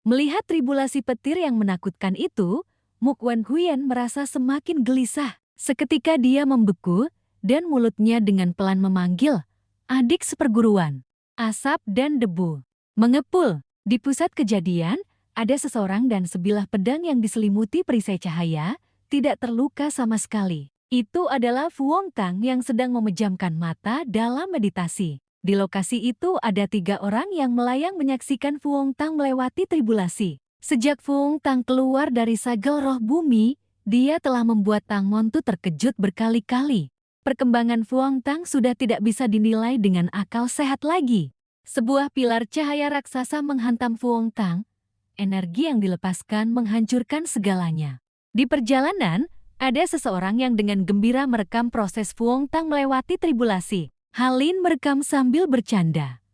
Melihat tribulasi petir yang menakutkan itu, Muk Wan Huyen merasa semakin gelisah. Seketika dia membeku dan mulutnya dengan pelan memanggil, "Adik seperguruan." Asap dan debu mengepul. Di pusat kejadian, ada seseorang dan sebilah pedang yang diselimuti perisai cahaya, tidak terluka sama sekali. Itu adalah Fu Hongtang yang sedang memejamkan mata dalam meditasi. Di lokasi itu ada 3 orang yang melayang menyaksikan Fu Hongtang melewati tribulasi. Sejak Fu Hongtang keluar dari sagel roh bumi, dia telah membuat Tang Montu terkejut berkali-kali. Perkembangan Fu Hongtang sudah tidak bisa dinilai dengan akal sehat lagi. Sebuah pilar cahaya raksasa menghantam Fu Hongtang. Energi yang dilepaskan menghancurkan segalanya. Di perjalanan, ada seseorang yang dengan gembira merekam proses Fu Hongtang melewati tribulasi. Halin merekam sambil bercanda.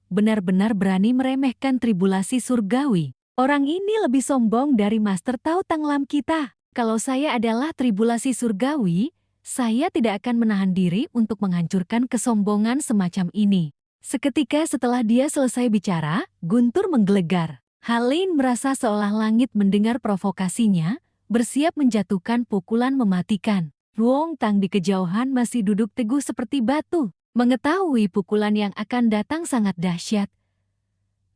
Benar-benar berani meremehkan tribulasi surgawi. Orang ini lebih sombong dari Master Tao Tang Lam kita. Kalau saya adalah tribulasi surgawi, saya tidak akan menahan diri untuk menghancurkan kesombongan semacam ini. Seketika setelah dia selesai bicara, guntur menggelegar. Halin merasa seolah langit mendengar provokasinya, bersiap menjatuhkan pukulan mematikan. Fu Hongtang di kejauhan masih duduk teguh seperti batu. Mengetahui pukulan yang akan datang sangat dahsyat.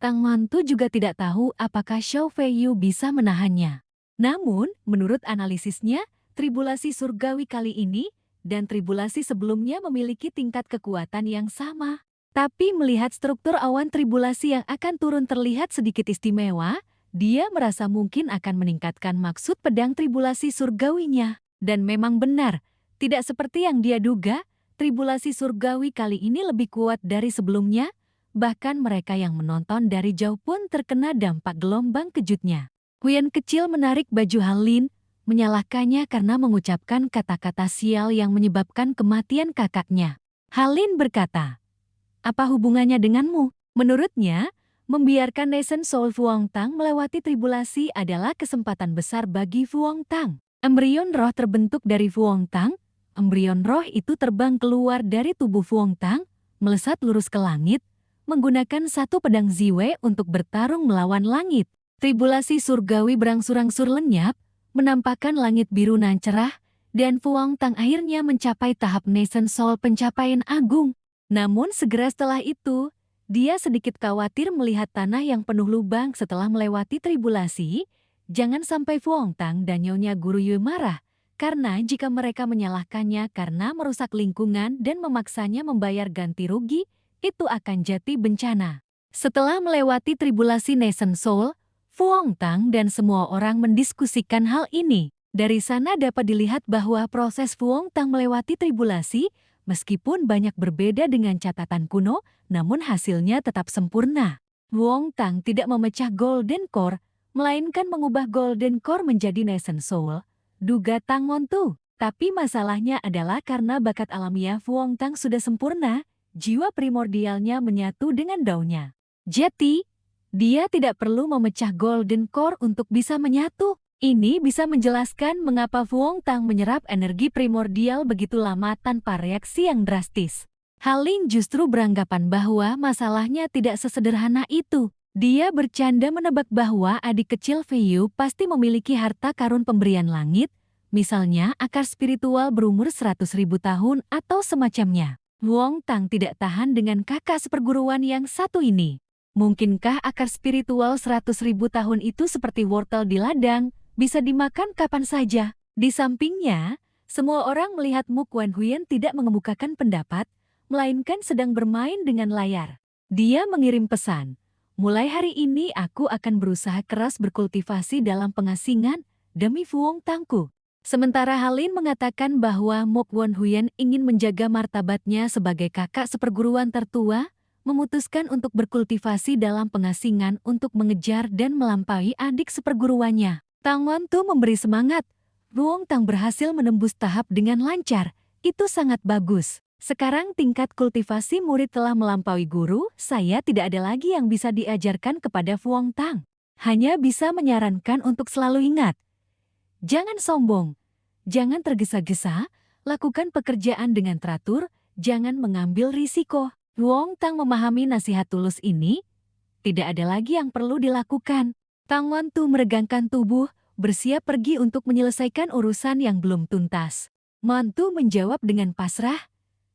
Tang Montu juga tidak tahu apakah Xiao Feiyu bisa menahannya. Namun, menurut analisisnya, tribulasi surgawi kali ini dan tribulasi sebelumnya memiliki tingkat kekuatan yang sama. Tapi melihat struktur awan tribulasi yang akan turun terlihat sedikit istimewa, dia merasa mungkin akan meningkatkan maksud pedang tribulasi surgawinya. Dan memang benar, tidak seperti yang dia duga, tribulasi surgawi kali ini lebih kuat dari sebelumnya, bahkan mereka yang menonton dari jauh pun terkena dampak gelombang kejutnya. Huyen kecil menarik baju Halin, menyalahkannya karena mengucapkan kata-kata sial yang menyebabkan kematian kakaknya. Halin berkata, "Apa hubungannya denganmu?" Menurutnya, membiarkan Nation Soul Fu Hongtang melewati tribulasi adalah kesempatan besar bagi Fu Hongtang. Embrion roh terbentuk dari Fu Hongtang. Embrion roh itu terbang keluar dari tubuh Fu Hongtang, melesat lurus ke langit, menggunakan satu pedang Ziwei untuk bertarung melawan langit. Tribulasi surgawi berangsur-angsur lenyap, menampakkan langit biru nan cerah, dan Fu Hongtang akhirnya mencapai tahap Nation Soul pencapaian agung. Namun segera setelah itu, dia sedikit khawatir melihat tanah yang penuh lubang setelah melewati tribulasi. Jangan sampai Fu Hongtang dan Nyonya Guru Yue marah, karena jika mereka menyalahkannya karena merusak lingkungan dan memaksanya membayar ganti rugi, itu akan jadi bencana. Setelah melewati tribulasi Nation Soul, Fu Hongtang dan semua orang mendiskusikan hal ini. Dari sana dapat dilihat bahwa proses Fu Hongtang melewati tribulasi, meskipun banyak berbeda dengan catatan kuno, namun hasilnya tetap sempurna. Fu Hongtang tidak memecah Golden Core, melainkan mengubah Golden Core menjadi Nation Soul, duga Tang Montu. Tapi masalahnya adalah karena bakat alamiah Fu Hongtang sudah sempurna, jiwa primordialnya menyatu dengan daunnya. Jadi, dia tidak perlu memecah Golden Core untuk bisa menyatu. Ini bisa menjelaskan mengapa Fu Hongtang menyerap energi primordial begitu lama tanpa reaksi yang drastis. Halin justru beranggapan bahwa masalahnya tidak sesederhana itu. Dia bercanda menebak bahwa adik kecil Feiyu pasti memiliki harta karun pemberian langit, misalnya akar spiritual berumur 100.000 tahun atau semacamnya. Fu Hongtang tidak tahan dengan kakak seperguruan yang satu ini. Mungkinkah akar spiritual 100.000 tahun itu seperti wortel di ladang, bisa dimakan kapan saja? Di sampingnya, semua orang melihat Muk Wan Huyen tidak mengemukakan pendapat, melainkan sedang bermain dengan layar. Dia mengirim pesan, "Mulai hari ini aku akan berusaha keras berkultivasi dalam pengasingan demi Fu Hongtangku." Sementara Halin mengatakan bahwa Muk Wan Huyen ingin menjaga martabatnya sebagai kakak seperguruan tertua, memutuskan untuk berkultivasi dalam pengasingan untuk mengejar dan melampaui adik seperguruannya. Tang Montu memberi semangat. Fu Hongtang berhasil menembus tahap dengan lancar. Itu sangat bagus. Sekarang tingkat kultivasi murid telah melampaui guru, saya tidak ada lagi yang bisa diajarkan kepada Fu Hongtang. Hanya bisa menyarankan untuk selalu ingat. Jangan sombong, jangan tergesa-gesa, lakukan pekerjaan dengan teratur, jangan mengambil risiko. Fu Hongtang memahami nasihat tulus ini, tidak ada lagi yang perlu dilakukan. Tang Wantu meregangkan tubuh, bersiap pergi untuk menyelesaikan urusan yang belum tuntas. Mantu menjawab dengan pasrah,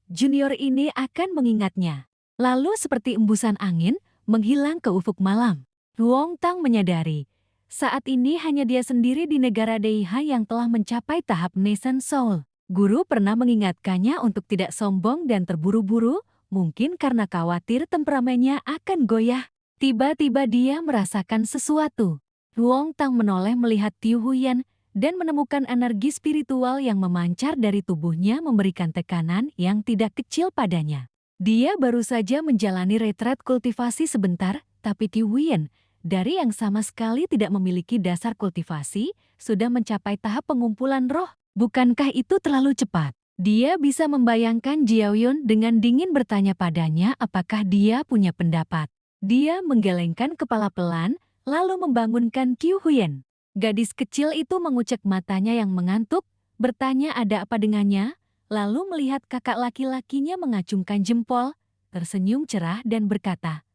junior ini akan mengingatnya. Lalu seperti embusan angin, menghilang ke ufuk malam. Luong Tang menyadari, saat ini hanya dia sendiri di negara Deiha yang telah mencapai tahap Nation Soul. Guru pernah mengingatkannya untuk tidak sombong dan terburu-buru, mungkin karena khawatir temperamennya akan goyah. Tiba-tiba dia merasakan sesuatu. Luong Tang menoleh melihat Tiu Huyan dan menemukan energi spiritual yang memancar dari tubuhnya memberikan tekanan yang tidak kecil padanya. Dia baru saja menjalani retret kultivasi sebentar, tapi Tiu Huyan, dari yang sama sekali tidak memiliki dasar kultivasi, sudah mencapai tahap pengumpulan roh. Bukankah itu terlalu cepat? Dia bisa membayangkan Jiaoyun dengan dingin bertanya padanya apakah dia punya pendapat. Dia menggelengkan kepala pelan, lalu membangunkan Qiu Huyan. Gadis kecil itu mengucek matanya yang mengantuk, bertanya ada apa dengannya, lalu melihat kakak laki-lakinya mengacungkan jempol, tersenyum cerah dan berkata,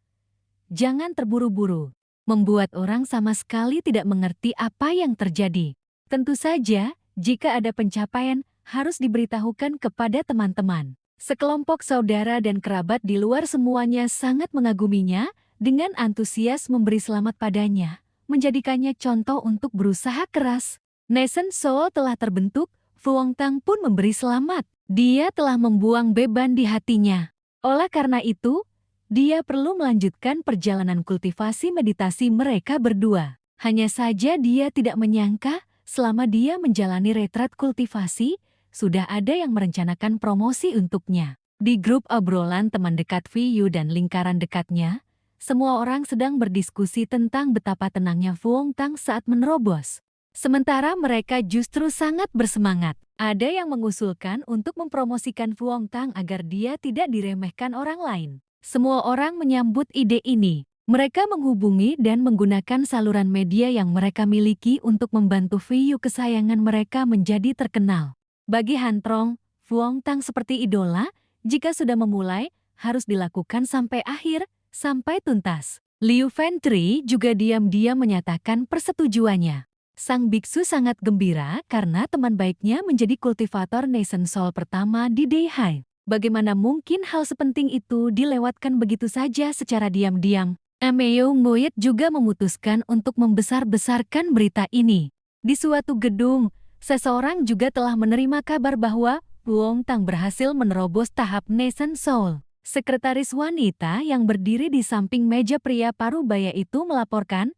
"Jangan terburu-buru," membuat orang sama sekali tidak mengerti apa yang terjadi. Tentu saja, jika ada pencapaian, harus diberitahukan kepada teman-teman. Sekelompok saudara dan kerabat di luar semuanya sangat mengaguminya, dengan antusias memberi selamat padanya, menjadikannya contoh untuk berusaha keras. Nation Soul telah terbentuk, Fuong Tang pun memberi selamat. Dia telah membuang beban di hatinya. Oleh karena itu, dia perlu melanjutkan perjalanan kultivasi meditasi mereka berdua. Hanya saja dia tidak menyangka, selama dia menjalani retret kultivasi, sudah ada yang merencanakan promosi untuknya. Di grup obrolan teman dekat Viyu dan lingkaran dekatnya, semua orang sedang berdiskusi tentang betapa tenangnya Fuong Tang saat menerobos. Sementara mereka justru sangat bersemangat. Ada yang mengusulkan untuk mempromosikan Fuong Tang agar dia tidak diremehkan orang lain. Semua orang menyambut ide ini. Mereka menghubungi dan menggunakan saluran media yang mereka miliki untuk membantu Viyu kesayangan mereka menjadi terkenal. Bagi Han Trong, Fuong Tang seperti idola, jika sudah memulai, harus dilakukan sampai akhir, sampai tuntas. Liu Fentri juga diam-diam menyatakan persetujuannya. Sang biksu sangat gembira karena teman baiknya menjadi kultivator Nation Soul pertama di Deihai. Bagaimana mungkin hal sepenting itu dilewatkan begitu saja secara diam-diam? Ameo Nguyen juga memutuskan untuk membesar-besarkan berita ini. Di suatu gedung, seseorang juga telah menerima kabar bahwa Fuong Tang berhasil menerobos tahap Nation Soul. Sekretaris wanita yang berdiri di samping meja pria parubaya itu melaporkan,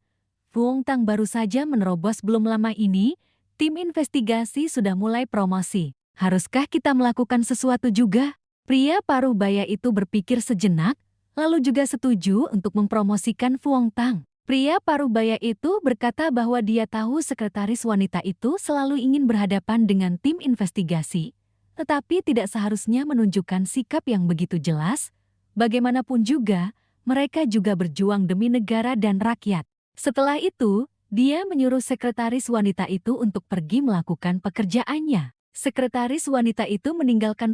Fuong Tang baru saja menerobos belum lama ini, tim investigasi sudah mulai promosi. Haruskah kita melakukan sesuatu juga? Pria parubaya itu berpikir sejenak, lalu juga setuju untuk mempromosikan Fuong Tang. Pria parubaya itu berkata bahwa dia tahu sekretaris wanita itu selalu ingin berhadapan dengan tim investigasi, tetapi tidak seharusnya menunjukkan sikap yang begitu jelas. Bagaimanapun juga, mereka juga berjuang demi negara dan rakyat. Setelah itu, dia menyuruh sekretaris wanita itu untuk pergi melakukan pekerjaannya. Sekretaris wanita itu meninggalkan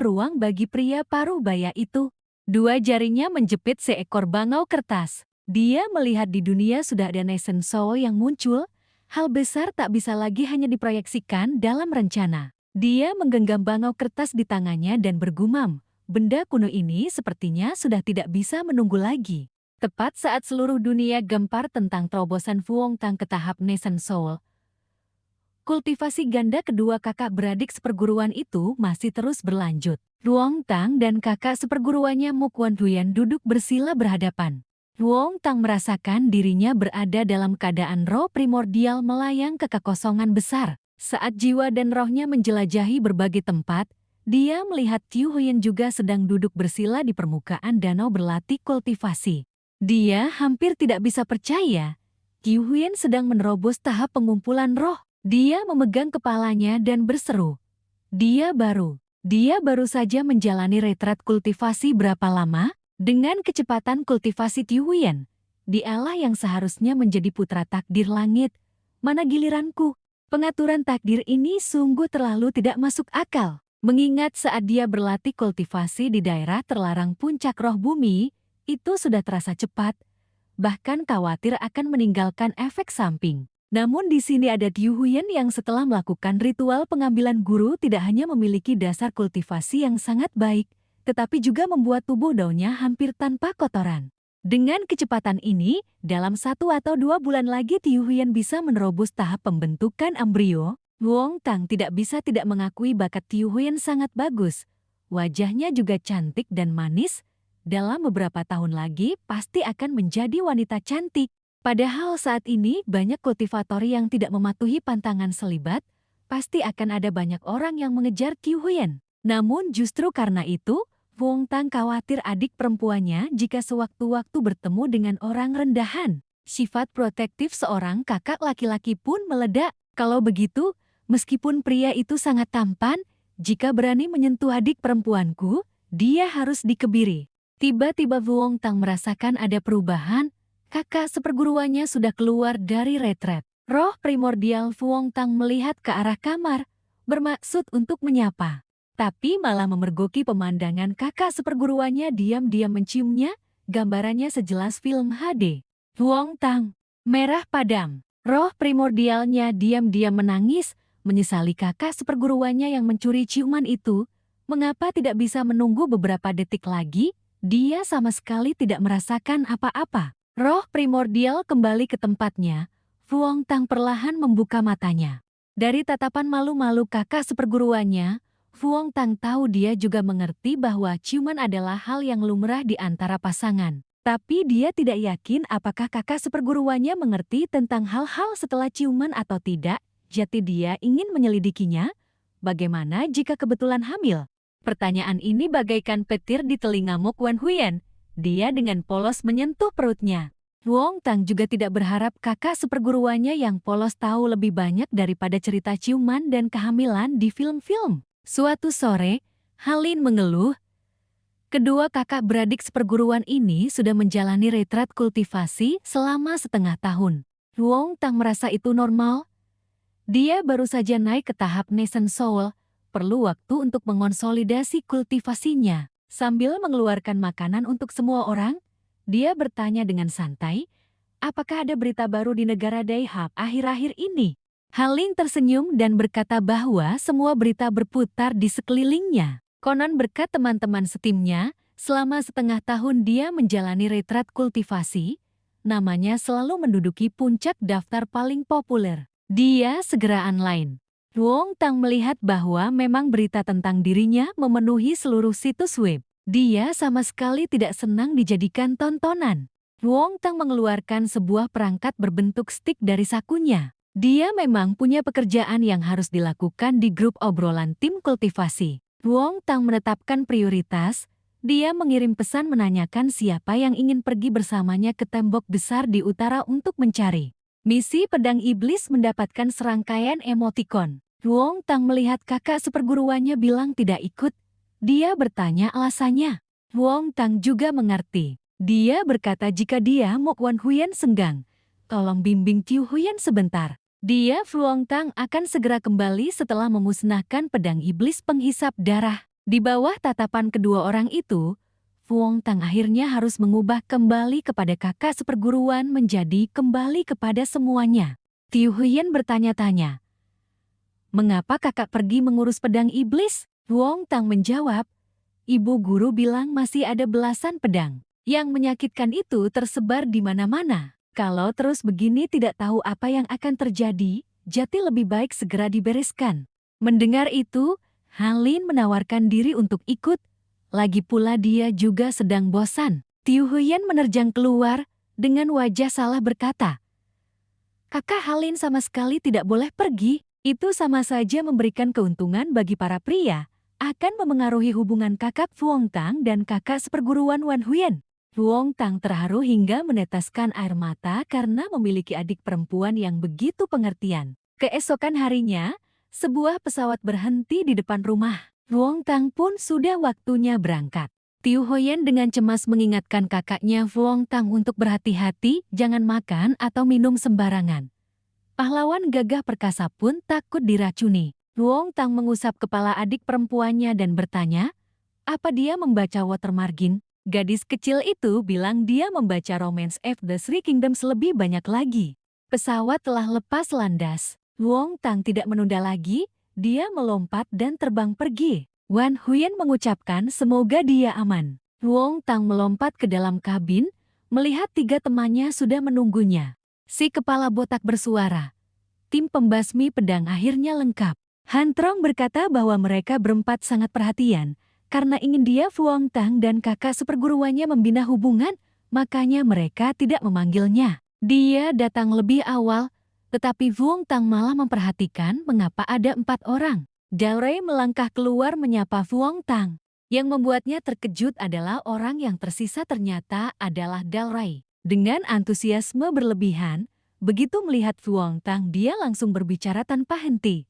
ruang bagi pria parubaya itu. Dua jarinya menjepit seekor bangau kertas. Dia melihat di dunia sudah ada Nation Soul yang muncul. Hal besar tak bisa lagi hanya diproyeksikan dalam rencana. Dia menggenggam bangau kertas di tangannya dan bergumam, benda kuno ini sepertinya sudah tidak bisa menunggu lagi. Tepat saat seluruh dunia gempar tentang terobosan Fuong Tang ke tahap Nation Soul, kultivasi ganda kedua kakak beradik seperguruan itu masih terus berlanjut. Fuong Tang dan kakak seperguruannya Mukwan Huyan duduk bersila berhadapan. Fuong Tang merasakan dirinya berada dalam keadaan roh primordial melayang ke kekosongan besar. Saat jiwa dan rohnya menjelajahi berbagai tempat, dia melihat Tiu Huyan juga sedang duduk bersila di permukaan danau berlatih kultivasi. Dia hampir tidak bisa percaya, Tiu Huyan sedang menerobos tahap pengumpulan roh. Dia memegang kepalanya dan berseru, Dia baru saja menjalani retret kultivasi berapa lama? Dengan kecepatan kultivasi Tiu Huyan, dialah yang seharusnya menjadi putra takdir langit. Mana giliranku? Pengaturan takdir ini sungguh terlalu tidak masuk akal. Mengingat saat dia berlatih kultivasi di daerah terlarang puncak roh bumi, itu sudah terasa cepat. bahkan khawatir akan meninggalkan efek samping. Namun di sini ada Tiu Huyen yang setelah melakukan ritual pengambilan guru tidak hanya memiliki dasar kultivasi yang sangat baik, tetapi juga membuat tubuh daunnya hampir tanpa kotoran. Dengan kecepatan ini, dalam 1 atau 2 bulan lagi Tiu Huyen bisa menerobos tahap pembentukan embrio. Wong Tang tidak bisa tidak mengakui bakat Tiu Huyen sangat bagus. Wajahnya juga cantik dan manis. Dalam beberapa tahun lagi pasti akan menjadi wanita cantik. Padahal saat ini banyak kultivator yang tidak mematuhi pantangan selibat, pasti akan ada banyak orang yang mengejar Tiu Huyen. Namun justru karena itu, Wong Tang khawatir adik perempuannya jika sewaktu-waktu bertemu dengan orang rendahan. Sifat protektif seorang kakak laki-laki pun meledak. Kalau begitu, meskipun pria itu sangat tampan, jika berani menyentuh adik perempuanku, dia harus dikebiri. Tiba-tiba Wong Tang merasakan ada perubahan. Kakak seperguruannya sudah keluar dari retret. Roh primordial Wong Tang melihat ke arah kamar, bermaksud untuk menyapa. Tapi malah memergoki pemandangan kakak seperguruannya diam-diam menciumnya, gambarannya sejelas film HD. Wong Tang, merah padam. Roh primordialnya diam-diam menangis, menyesali kakak seperguruannya yang mencuri ciuman itu. Mengapa tidak bisa menunggu beberapa detik lagi? Dia sama sekali tidak merasakan apa-apa. Roh primordial kembali ke tempatnya. Wong Tang perlahan membuka matanya. Dari tatapan malu-malu kakak seperguruannya, Wong Tang tahu dia juga mengerti bahwa ciuman adalah hal yang lumrah di antara pasangan. Tapi dia tidak yakin apakah kakak seperguruannya mengerti tentang hal-hal setelah ciuman atau tidak. Jadi dia ingin menyelidikinya. Bagaimana jika kebetulan hamil? Pertanyaan ini bagaikan petir di telinga Mok Wan Huyen. Dia dengan polos menyentuh perutnya. Wong Tang juga tidak berharap kakak seperguruannya yang polos tahu lebih banyak daripada cerita ciuman dan kehamilan di film-film. Suatu sore, Halin mengeluh. Kedua kakak beradik seperguruan ini sudah menjalani retret kultivasi selama setengah tahun. Wong Tang merasa itu normal. Dia baru saja naik ke tahap Nascent Soul, perlu waktu untuk mengonsolidasi kultivasinya. Sambil mengeluarkan makanan untuk semua orang, dia bertanya dengan santai, apakah ada berita baru di negara Daihab akhir-akhir ini? Haling tersenyum dan berkata bahwa semua berita berputar di sekelilingnya. Konon berkat teman-teman setimnya, selama setengah tahun dia menjalani retret kultivasi, namanya selalu menduduki puncak daftar paling populer. Dia segera online. Wong Tang melihat bahwa memang berita tentang dirinya memenuhi seluruh situs web. Dia sama sekali tidak senang dijadikan tontonan. Wong Tang mengeluarkan sebuah perangkat berbentuk stik dari sakunya. Dia memang punya pekerjaan yang harus dilakukan di grup obrolan tim kultivasi. Wong Tang menetapkan prioritas. Dia mengirim pesan menanyakan siapa yang ingin pergi bersamanya ke tembok besar di utara untuk mencari. Misi pedang iblis mendapatkan serangkaian emotikon. Wong Tang melihat kakak seperguruannya bilang tidak ikut. Dia bertanya alasannya. Wong Tang juga mengerti. Dia berkata jika dia Mok Wan Huyen senggang, tolong bimbing Tiu Huyen sebentar. Dia Wong Tang akan segera kembali setelah memusnahkan pedang iblis penghisap darah. Di bawah tatapan kedua orang itu, Wong Tang akhirnya harus mengubah kembali kepada kakak seperguruan menjadi kembali kepada semuanya. Tiu Huyen bertanya-tanya, mengapa kakak pergi mengurus pedang iblis? Wong Tang menjawab, ibu guru bilang masih ada belasan pedang. Yang menyakitkan itu tersebar di mana-mana. Kalau terus begini tidak tahu apa yang akan terjadi, jadi lebih baik segera dibereskan. Mendengar itu, Halin menawarkan diri untuk ikut. Lagi pula dia juga sedang bosan. Tiu Huyen menerjang keluar, dengan wajah salah berkata, kakak Halin sama sekali tidak boleh pergi. Itu sama saja memberikan keuntungan bagi para pria, akan memengaruhi hubungan kakak Wong Tang dan kakak seperguruan Wan Huyen. Wong Tang terharu hingga meneteskan air mata karena memiliki adik perempuan yang begitu pengertian. Keesokan harinya, sebuah pesawat berhenti di depan rumah. Wong Tang pun sudah waktunya berangkat. Tiu Huyen dengan cemas mengingatkan kakaknya Wong Tang untuk berhati-hati, jangan makan atau minum sembarangan. Pahlawan gagah perkasa pun takut diracuni. Wong Tang mengusap kepala adik perempuannya dan bertanya, apa dia membaca watermargin? Gadis kecil itu bilang dia membaca Romance of the Three Kingdoms lebih banyak lagi. Pesawat telah lepas landas. Wong Tang tidak menunda lagi, dia melompat dan terbang pergi. Wan Huyen mengucapkan semoga dia aman. Wong Tang melompat ke dalam kabin, melihat 3 temannya sudah menunggunya. Si kepala botak bersuara. Tim pembasmi pedang akhirnya lengkap. Han Trong berkata bahwa mereka berempat sangat perhatian, karena ingin dia Wong Tang dan kakak seperguruannya membina hubungan, makanya mereka tidak memanggilnya. Dia datang lebih awal, tetapi Wong Tang malah memperhatikan mengapa ada 4 orang. Dalrei melangkah keluar menyapa Wong Tang. Yang membuatnya terkejut adalah orang yang tersisa ternyata adalah Dalrei. Dengan antusiasme berlebihan, begitu melihat Wong Tang dia langsung berbicara tanpa henti.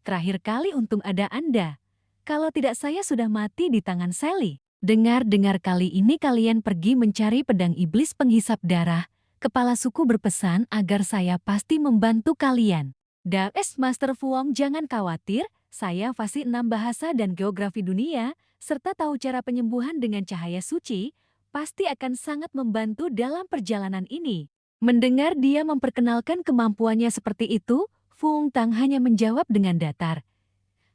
Terakhir kali untung ada Anda. Kalau tidak saya sudah mati di tangan Sally. Dengar-dengar kali ini kalian pergi mencari pedang iblis penghisap darah. Kepala suku berpesan agar saya pasti membantu kalian. Daes Master Fuong jangan khawatir, saya fasih 6 bahasa dan geografi dunia, serta tahu cara penyembuhan dengan cahaya suci, pasti akan sangat membantu dalam perjalanan ini. Mendengar dia memperkenalkan kemampuannya seperti itu, Wong Tang hanya menjawab dengan datar.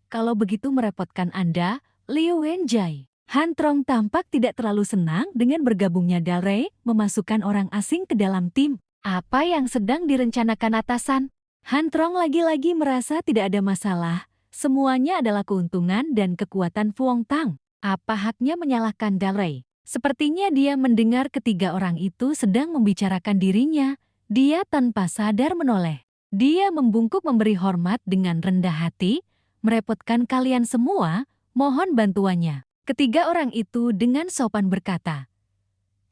Kalau begitu merepotkan Anda, Liu Wenjai. Han Trong tampak tidak terlalu senang dengan bergabungnya Dalrei memasukkan orang asing ke dalam tim. Apa yang sedang direncanakan atasan? Han Trong lagi-lagi merasa tidak ada masalah. Semuanya adalah keuntungan dan kekuatan Wong Tang. Apa haknya menyalahkan Dalrei? Sepertinya dia mendengar ketiga orang itu sedang membicarakan dirinya. Dia tanpa sadar menoleh. Dia membungkuk memberi hormat dengan rendah hati. Merepotkan kalian semua, mohon bantuannya. Ketiga orang itu dengan sopan berkata,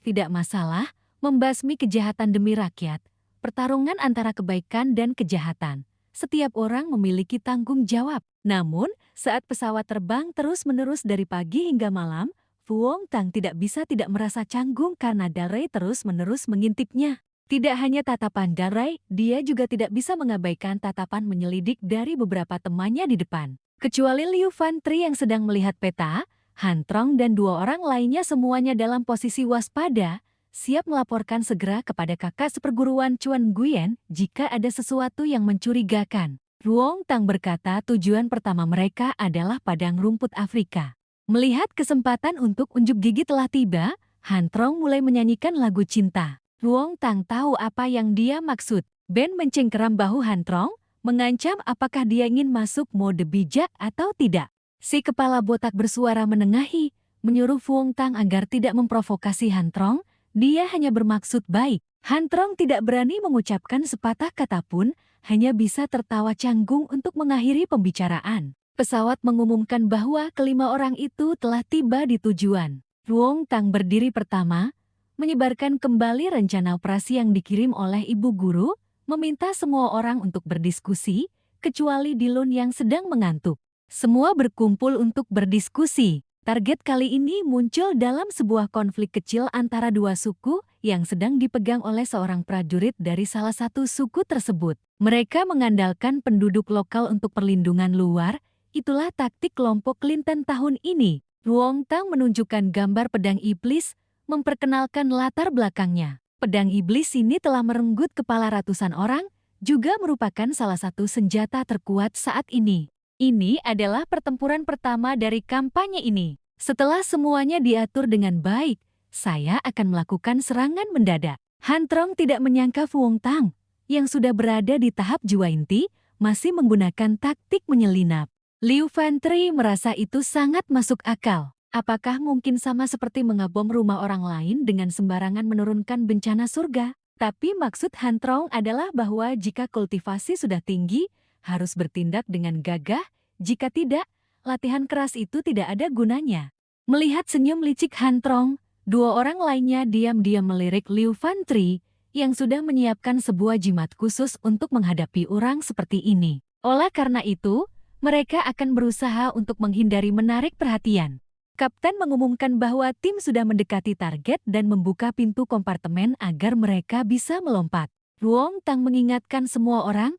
tidak masalah, membasmi kejahatan demi rakyat. Pertarungan antara kebaikan dan kejahatan. Setiap orang memiliki tanggung jawab. Namun, saat pesawat terbang terus-menerus dari pagi hingga malam, Wong Tang tidak bisa tidak merasa canggung karena Dalrei terus-menerus mengintipnya. Tidak hanya tatapan Dalrei, dia juga tidak bisa mengabaikan tatapan menyelidik dari beberapa temannya di depan. Kecuali Liu Fantri yang sedang melihat peta, Han Trong dan 2 orang lainnya semuanya dalam posisi waspada, siap melaporkan segera kepada kakak seperguruan Chuan Guyen jika ada sesuatu yang mencurigakan. Wong Tang berkata tujuan pertama mereka adalah padang rumput Afrika. Melihat kesempatan untuk unjuk gigi telah tiba, Han Trong mulai menyanyikan lagu cinta. Wong Tang tahu apa yang dia maksud. Ben mencengkeram bahu Han Trong, mengancam apakah dia ingin masuk mode bijak atau tidak. Si kepala botak bersuara menengahi, menyuruh Wong Tang agar tidak memprovokasi Han Trong. Dia hanya bermaksud baik. Han Trong tidak berani mengucapkan sepatah kata pun, hanya bisa tertawa canggung untuk mengakhiri pembicaraan. Pesawat mengumumkan bahwa kelima orang itu telah tiba di tujuan. Wong Tang berdiri pertama, menyebarkan kembali rencana operasi yang dikirim oleh ibu guru, meminta semua orang untuk berdiskusi, kecuali Dilun yang sedang mengantuk. Semua berkumpul untuk berdiskusi. Target kali ini muncul dalam sebuah konflik kecil antara 2 suku yang sedang dipegang oleh seorang prajurit dari salah satu suku tersebut. Mereka mengandalkan penduduk lokal untuk perlindungan luar, itulah taktik kelompok Clinton tahun ini. Wong Tang menunjukkan gambar pedang iblis, memperkenalkan latar belakangnya. Pedang iblis ini telah merenggut kepala ratusan orang, juga merupakan salah satu senjata terkuat saat ini. Ini adalah pertempuran pertama dari kampanye ini. Setelah semuanya diatur dengan baik, saya akan melakukan serangan mendadak. Han Trong tidak menyangka Wong Tang, yang sudah berada di tahap jua inti, masih menggunakan taktik menyelinap. Liu Fantri merasa itu sangat masuk akal. Apakah mungkin sama seperti mengebom rumah orang lain dengan sembarangan menurunkan bencana surga? Tapi maksud Han Trong adalah bahwa jika kultivasi sudah tinggi, harus bertindak dengan gagah, jika tidak, latihan keras itu tidak ada gunanya. Melihat senyum licik Han Trong, 2 orang lainnya diam-diam melirik Liu Fantri, yang sudah menyiapkan sebuah jimat khusus untuk menghadapi orang seperti ini. Oleh karena itu, mereka akan berusaha untuk menghindari menarik perhatian. Kapten mengumumkan bahwa tim sudah mendekati target dan membuka pintu kompartemen agar mereka bisa melompat. Wong Tang mengingatkan semua orang,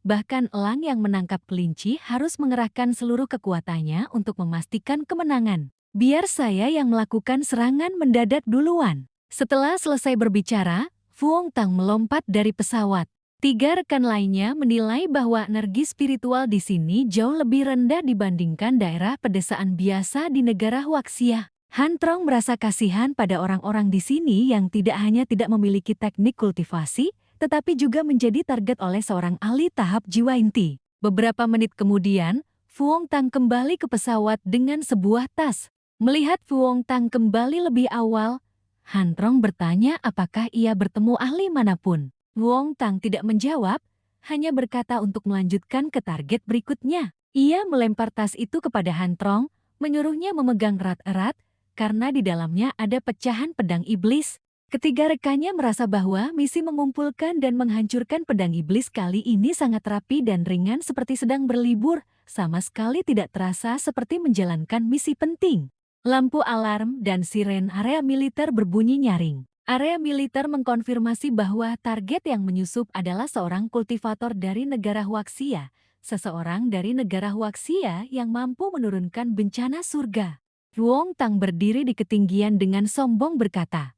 bahkan elang yang menangkap kelinci harus mengerahkan seluruh kekuatannya untuk memastikan kemenangan. Biar saya yang melakukan serangan mendadak duluan. Setelah selesai berbicara, Fuong Tang melompat dari pesawat. 3 rekan lainnya menilai bahwa energi spiritual di sini jauh lebih rendah dibandingkan daerah pedesaan biasa di negara Huaxia. Han Trong merasa kasihan pada orang-orang di sini yang tidak hanya tidak memiliki teknik kultivasi, tetapi juga menjadi target oleh seorang ahli tahap jiwa inti. Beberapa menit kemudian, Fuong Tang kembali ke pesawat dengan sebuah tas. Melihat Fuong Tang kembali lebih awal, Han Trong bertanya apakah ia bertemu ahli manapun. Fuong Tang tidak menjawab, hanya berkata untuk melanjutkan ke target berikutnya. Ia melempar tas itu kepada Han Trong, menyuruhnya memegang erat-erat, karena di dalamnya ada pecahan pedang iblis. Ketiga rekannya merasa bahwa misi mengumpulkan dan menghancurkan pedang iblis kali ini sangat rapi dan ringan seperti sedang berlibur, sama sekali tidak terasa seperti menjalankan misi penting. Lampu alarm dan siren area militer berbunyi nyaring. Area militer mengkonfirmasi bahwa target yang menyusup adalah seorang kultivator dari negara Huaxia, seseorang dari negara Huaxia yang mampu menurunkan bencana surga. Fuong Tang berdiri di ketinggian dengan sombong berkata,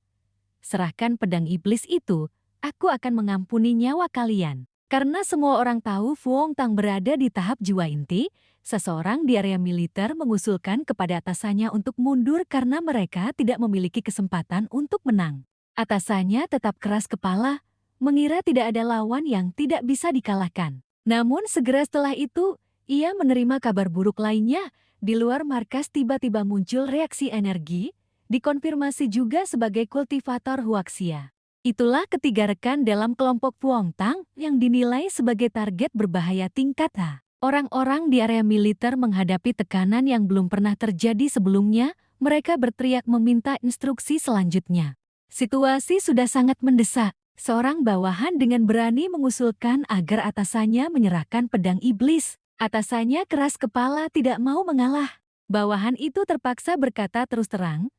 "Serahkan pedang iblis itu, aku akan mengampuni nyawa kalian." Karena semua orang tahu Fuong Tang berada di tahap jiwa inti, seseorang di area militer mengusulkan kepada atasannya untuk mundur karena mereka tidak memiliki kesempatan untuk menang. Atasannya tetap keras kepala, mengira tidak ada lawan yang tidak bisa dikalahkan. Namun segera setelah itu, ia menerima kabar buruk lainnya. Di luar markas tiba-tiba muncul reaksi energi, dikonfirmasi juga sebagai kultivator Huaxia. Itulah ketiga rekan dalam kelompok Fuong Tang yang dinilai sebagai target berbahaya tingkat A. Orang-orang di area militer menghadapi tekanan yang belum pernah terjadi sebelumnya, mereka berteriak meminta instruksi selanjutnya. Situasi sudah sangat mendesak. Seorang bawahan dengan berani mengusulkan agar atasannya menyerahkan pedang iblis. Atasannya keras kepala tidak mau mengalah. Bawahan itu terpaksa berkata terus terang,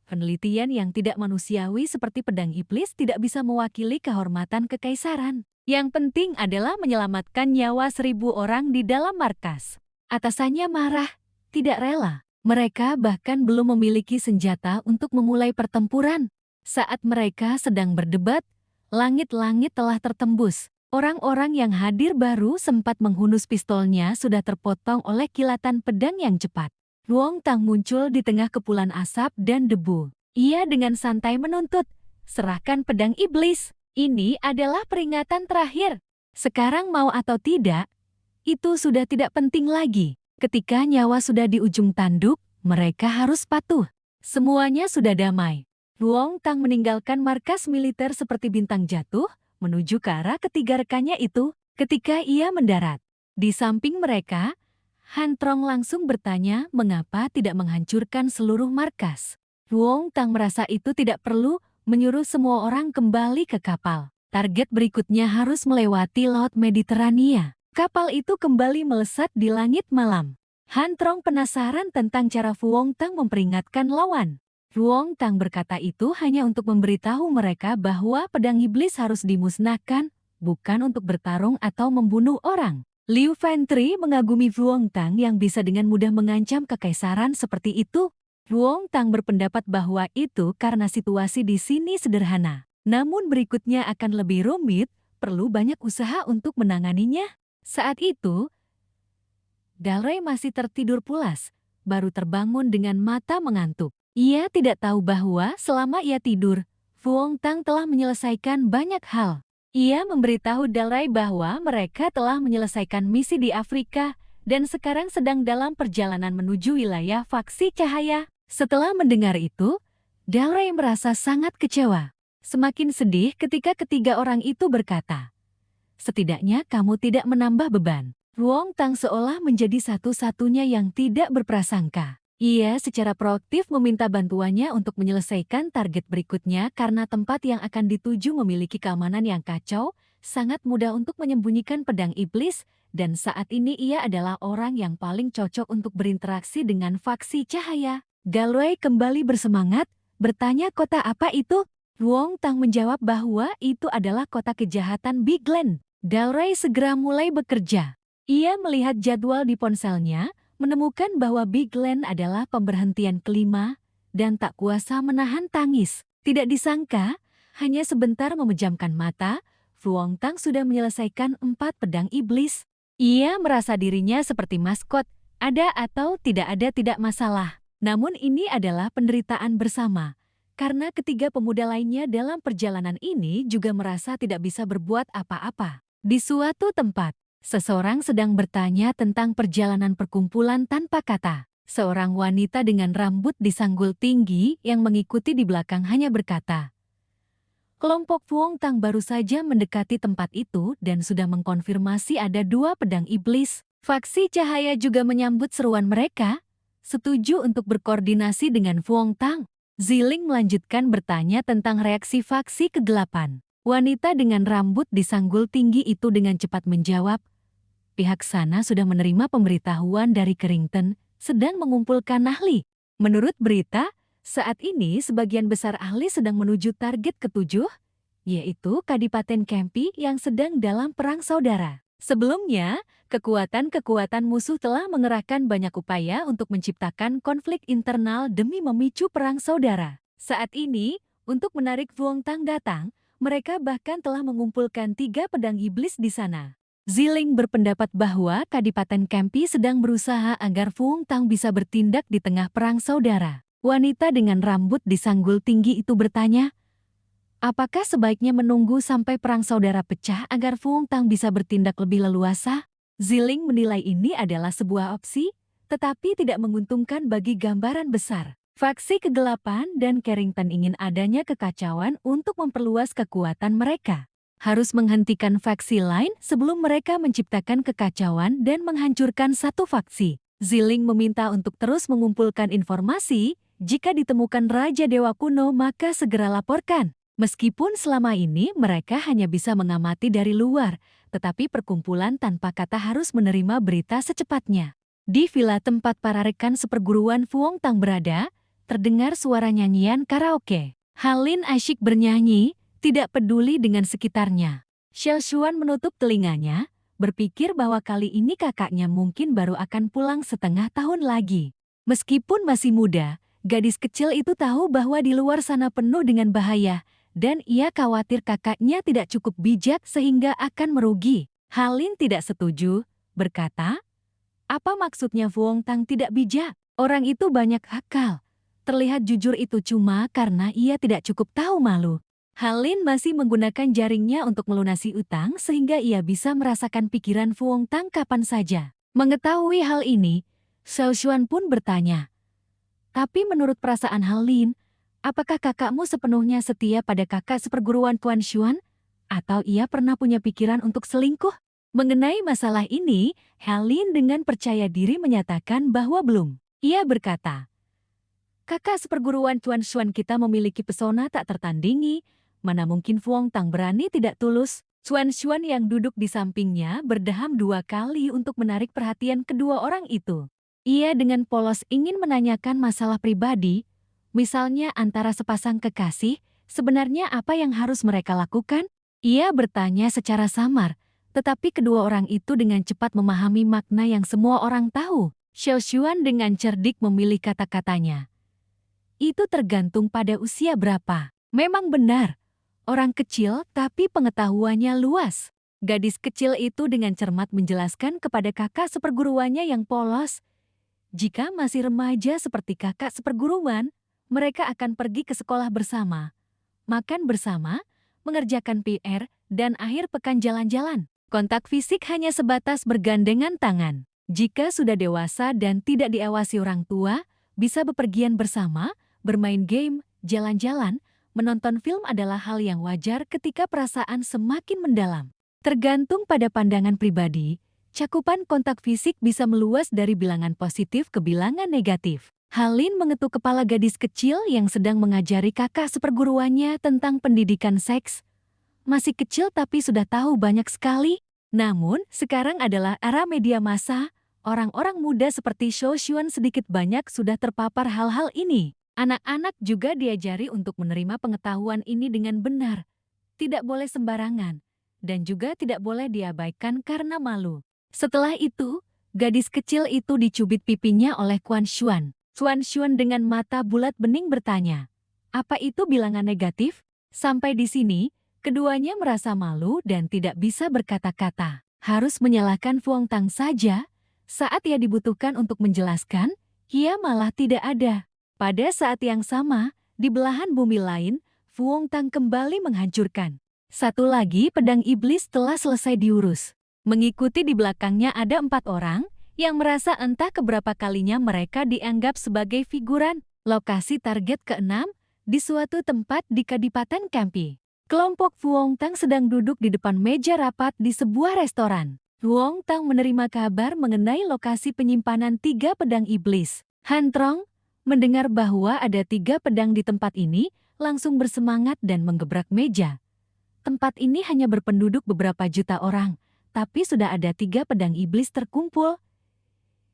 "Penelitian yang tidak manusiawi seperti pedang iblis tidak bisa mewakili kehormatan kekaisaran. Yang penting adalah menyelamatkan nyawa 1.000 orang di dalam markas." Atasannya marah, tidak rela. Mereka bahkan belum memiliki senjata untuk memulai pertempuran. Saat mereka sedang berdebat, langit-langit telah tertembus. Orang-orang yang hadir baru sempat menghunus pistolnya sudah terpotong oleh kilatan pedang yang cepat. Fuong Tang muncul di tengah kepulan asap dan debu. Ia dengan santai menuntut, "Serahkan pedang iblis. Ini adalah peringatan terakhir. Sekarang mau atau tidak, itu sudah tidak penting lagi. Ketika nyawa sudah di ujung tanduk, mereka harus patuh." Semuanya sudah damai. Fuong Tang meninggalkan markas militer seperti bintang jatuh, menuju ke arah ketiga rekannya itu. Ketika ia mendarat di samping mereka, Han Trong langsung bertanya mengapa tidak menghancurkan seluruh markas. Fuong Tang merasa itu tidak perlu, menyuruh semua orang kembali ke kapal. Target berikutnya harus melewati Laut Mediterania. Kapal itu kembali melesat di langit malam. Han Trong penasaran tentang cara Fuong Tang memperingatkan lawan. Fuong Tang berkata itu hanya untuk memberitahu mereka bahwa pedang iblis harus dimusnahkan, bukan untuk bertarung atau membunuh orang. Liu Fantri mengagumi Fuong Tang yang bisa dengan mudah mengancam kekaisaran seperti itu. Fuong Tang berpendapat bahwa itu karena situasi di sini sederhana. Namun berikutnya akan lebih rumit, perlu banyak usaha untuk menanganinya. Saat itu, Dalrey masih tertidur pulas, baru terbangun dengan mata mengantuk. Ia tidak tahu bahwa selama ia tidur, Fuong Tang telah menyelesaikan banyak hal. Ia memberitahu Dalrey bahwa mereka telah menyelesaikan misi di Afrika dan sekarang sedang dalam perjalanan menuju wilayah faksi cahaya. Setelah mendengar itu, Dalrey merasa sangat kecewa. Semakin sedih ketika ketiga orang itu berkata, "Setidaknya kamu tidak menambah beban." Fuong Tang seolah menjadi satu-satunya yang tidak berprasangka. Ia secara proaktif meminta bantuannya untuk menyelesaikan target berikutnya karena tempat yang akan dituju memiliki keamanan yang kacau, sangat mudah untuk menyembunyikan pedang iblis, dan saat ini ia adalah orang yang paling cocok untuk berinteraksi dengan faksi cahaya. Dalrey kembali bersemangat, bertanya kota apa itu? Fuong Tang menjawab bahwa itu adalah kota kejahatan Big Glen. Dalrey segera mulai bekerja. Ia melihat jadwal di ponselnya, menemukan bahwa Big Land adalah pemberhentian kelima dan tak kuasa menahan tangis. Tidak disangka, hanya sebentar memejamkan mata, Fu Hongtang sudah menyelesaikan 4 pedang iblis. Ia merasa dirinya seperti maskot, ada atau tidak ada tidak masalah. Namun ini adalah penderitaan bersama, karena ketiga pemuda lainnya dalam perjalanan ini juga merasa tidak bisa berbuat apa-apa. Di suatu tempat, seseorang sedang bertanya tentang perjalanan perkumpulan tanpa kata. Seorang wanita dengan rambut disanggul tinggi yang mengikuti di belakang hanya berkata, kelompok Fu Hongtang baru saja mendekati tempat itu dan sudah mengkonfirmasi ada 2 pedang iblis. Faksi Cahaya juga menyambut seruan mereka, setuju untuk berkoordinasi dengan Fu Hongtang. Ziling melanjutkan bertanya tentang reaksi faksi kegelapan. Wanita dengan rambut disanggul tinggi itu dengan cepat menjawab, pihak sana sudah menerima pemberitahuan dari Carrington, sedang mengumpulkan ahli. Menurut berita, saat ini sebagian besar ahli sedang menuju target ke-7, yaitu Kadipaten Kempi yang sedang dalam perang saudara. Sebelumnya, kekuatan-kekuatan musuh telah mengerahkan banyak upaya untuk menciptakan konflik internal demi memicu perang saudara. Saat ini, untuk menarik Fu Hongtang datang, mereka bahkan telah mengumpulkan 3 pedang iblis di sana. Ziling berpendapat bahwa Kadipaten Kempi sedang berusaha agar Fu Hongtang bisa bertindak di tengah perang saudara. Wanita dengan rambut disanggul tinggi itu bertanya, apakah sebaiknya menunggu sampai perang saudara pecah agar Fu Hongtang bisa bertindak lebih leluasa? Ziling menilai ini adalah sebuah opsi, tetapi tidak menguntungkan bagi gambaran besar. Faksi kegelapan dan Carrington ingin adanya kekacauan untuk memperluas kekuatan mereka. Harus menghentikan faksi lain sebelum mereka menciptakan kekacauan dan menghancurkan satu faksi. Ziling meminta untuk terus mengumpulkan informasi. Jika ditemukan Raja Dewa Kuno maka segera laporkan. Meskipun selama ini mereka hanya bisa mengamati dari luar, tetapi perkumpulan tanpa kata harus menerima berita secepatnya. Di villa tempat para rekan seperguruan Fu Hongtang berada, terdengar suara nyanyian karaoke. Halin asyik bernyanyi, tidak peduli dengan sekitarnya. Xiao Xuan menutup telinganya, berpikir bahwa kali ini kakaknya mungkin baru akan pulang setengah tahun lagi. Meskipun masih muda, gadis kecil itu tahu bahwa di luar sana penuh dengan bahaya, dan ia khawatir kakaknya tidak cukup bijak sehingga akan merugi. Halin tidak setuju, berkata, apa maksudnya Fu Hongtang tidak bijak? Orang itu banyak akal. Terlihat jujur itu cuma karena ia tidak cukup tahu malu. Halin masih menggunakan jaringnya untuk melunasi utang sehingga ia bisa merasakan pikiran Fu Hongtang kapan saja. Mengetahui hal ini, Xiao Xuan pun bertanya, tapi menurut perasaan Halin, apakah kakakmu sepenuhnya setia pada kakak seperguruan Tuan Xuan? Atau ia pernah punya pikiran untuk selingkuh? Mengenai masalah ini, Halin dengan percaya diri menyatakan bahwa belum. Ia berkata, kakak seperguruan Tuan Xuan kita memiliki pesona tak tertandingi, mana mungkin Fu Hongtang berani tidak tulus. Tuan Xuan yang duduk di sampingnya berdeham 2 kali untuk menarik perhatian kedua orang itu. Ia dengan polos ingin menanyakan masalah pribadi, misalnya antara sepasang kekasih, sebenarnya apa yang harus mereka lakukan? Ia bertanya secara samar, tetapi kedua orang itu dengan cepat memahami makna yang semua orang tahu. Xiao Xuan dengan cerdik memilih kata-katanya. Itu tergantung pada usia berapa. Memang benar, orang kecil tapi pengetahuannya luas. Gadis kecil itu dengan cermat menjelaskan kepada kakak seperguruannya yang polos, jika masih remaja seperti kakak seperguruan, mereka akan pergi ke sekolah bersama, makan bersama, mengerjakan PR, dan akhir pekan jalan-jalan. Kontak fisik hanya sebatas bergandengan tangan. Jika sudah dewasa dan tidak diawasi orang tua, bisa bepergian bersama, bermain game, jalan-jalan, menonton film adalah hal yang wajar ketika perasaan semakin mendalam. Tergantung pada pandangan pribadi, cakupan kontak fisik bisa meluas dari bilangan positif ke bilangan negatif. Halin mengetuk kepala gadis kecil yang sedang mengajari kakak seperguruannya tentang pendidikan seks. Masih kecil tapi sudah tahu banyak sekali. Namun, sekarang adalah era media massa. Orang-orang muda seperti Xiao Xuan sedikit banyak sudah terpapar hal-hal ini. Anak-anak juga diajari untuk menerima pengetahuan ini dengan benar. Tidak boleh sembarangan. Dan juga tidak boleh diabaikan karena malu. Setelah itu, Gadis kecil itu dicubit pipinya oleh Quan Xuan. Quan Xuan dengan mata bulat bening bertanya, "Apa itu bilangan negatif?" Sampai di sini, keduanya merasa malu dan tidak bisa berkata-kata. Harus menyalahkan Fuong Tang saja. Saat ia dibutuhkan untuk menjelaskan, ia malah tidak ada. Pada saat yang sama, di belahan bumi lain, Fuong Tang kembali menghancurkan. Satu lagi pedang iblis telah selesai diurus. Mengikuti di belakangnya ada 4 orang, yang merasa entah keberapa kalinya mereka dianggap sebagai figuran. Lokasi target ke-6, di suatu tempat di Kadipaten Kampi. Kelompok Fuong Tang sedang duduk di depan meja rapat di sebuah restoran. Fuong Tang menerima kabar mengenai lokasi penyimpanan 3 pedang iblis. Han Trong mendengar bahwa ada 3 pedang di tempat ini, langsung bersemangat dan menggebrak meja. Tempat ini hanya berpenduduk beberapa juta orang, tapi sudah ada 3 pedang iblis terkumpul.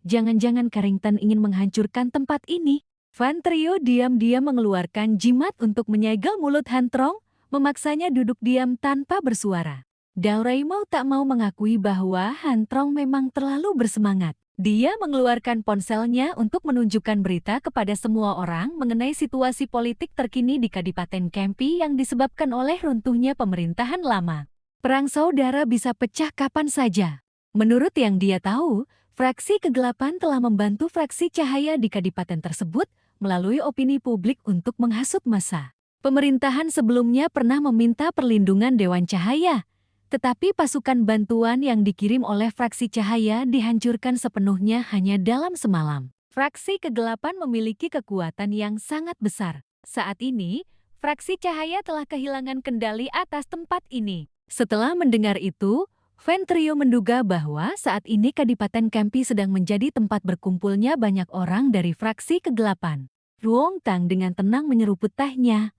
Jangan-jangan Carrington ingin menghancurkan tempat ini. Van Trio diam-diam mengeluarkan jimat untuk menyegel mulut Han Trong, memaksanya duduk diam tanpa bersuara. Doraemon tak mau mengakui bahwa Han Trong memang terlalu bersemangat. Dia mengeluarkan ponselnya untuk menunjukkan berita kepada semua orang mengenai situasi politik terkini di Kadipaten Kampi yang disebabkan oleh runtuhnya pemerintahan lama. Perang saudara bisa pecah kapan saja. Menurut yang dia tahu, fraksi kegelapan telah membantu fraksi cahaya di Kadipaten tersebut melalui opini publik untuk menghasut massa. Pemerintahan sebelumnya pernah meminta perlindungan Dewan Cahaya, tetapi pasukan bantuan yang dikirim oleh fraksi cahaya dihancurkan sepenuhnya hanya dalam semalam. Fraksi kegelapan memiliki kekuatan yang sangat besar. Saat ini, fraksi cahaya telah kehilangan kendali atas tempat ini. Setelah mendengar itu, Van Trio menduga bahwa saat ini Kadipaten Kampi sedang menjadi tempat berkumpulnya banyak orang dari fraksi kegelapan. Fuong Tang dengan tenang menyeruput tehnya.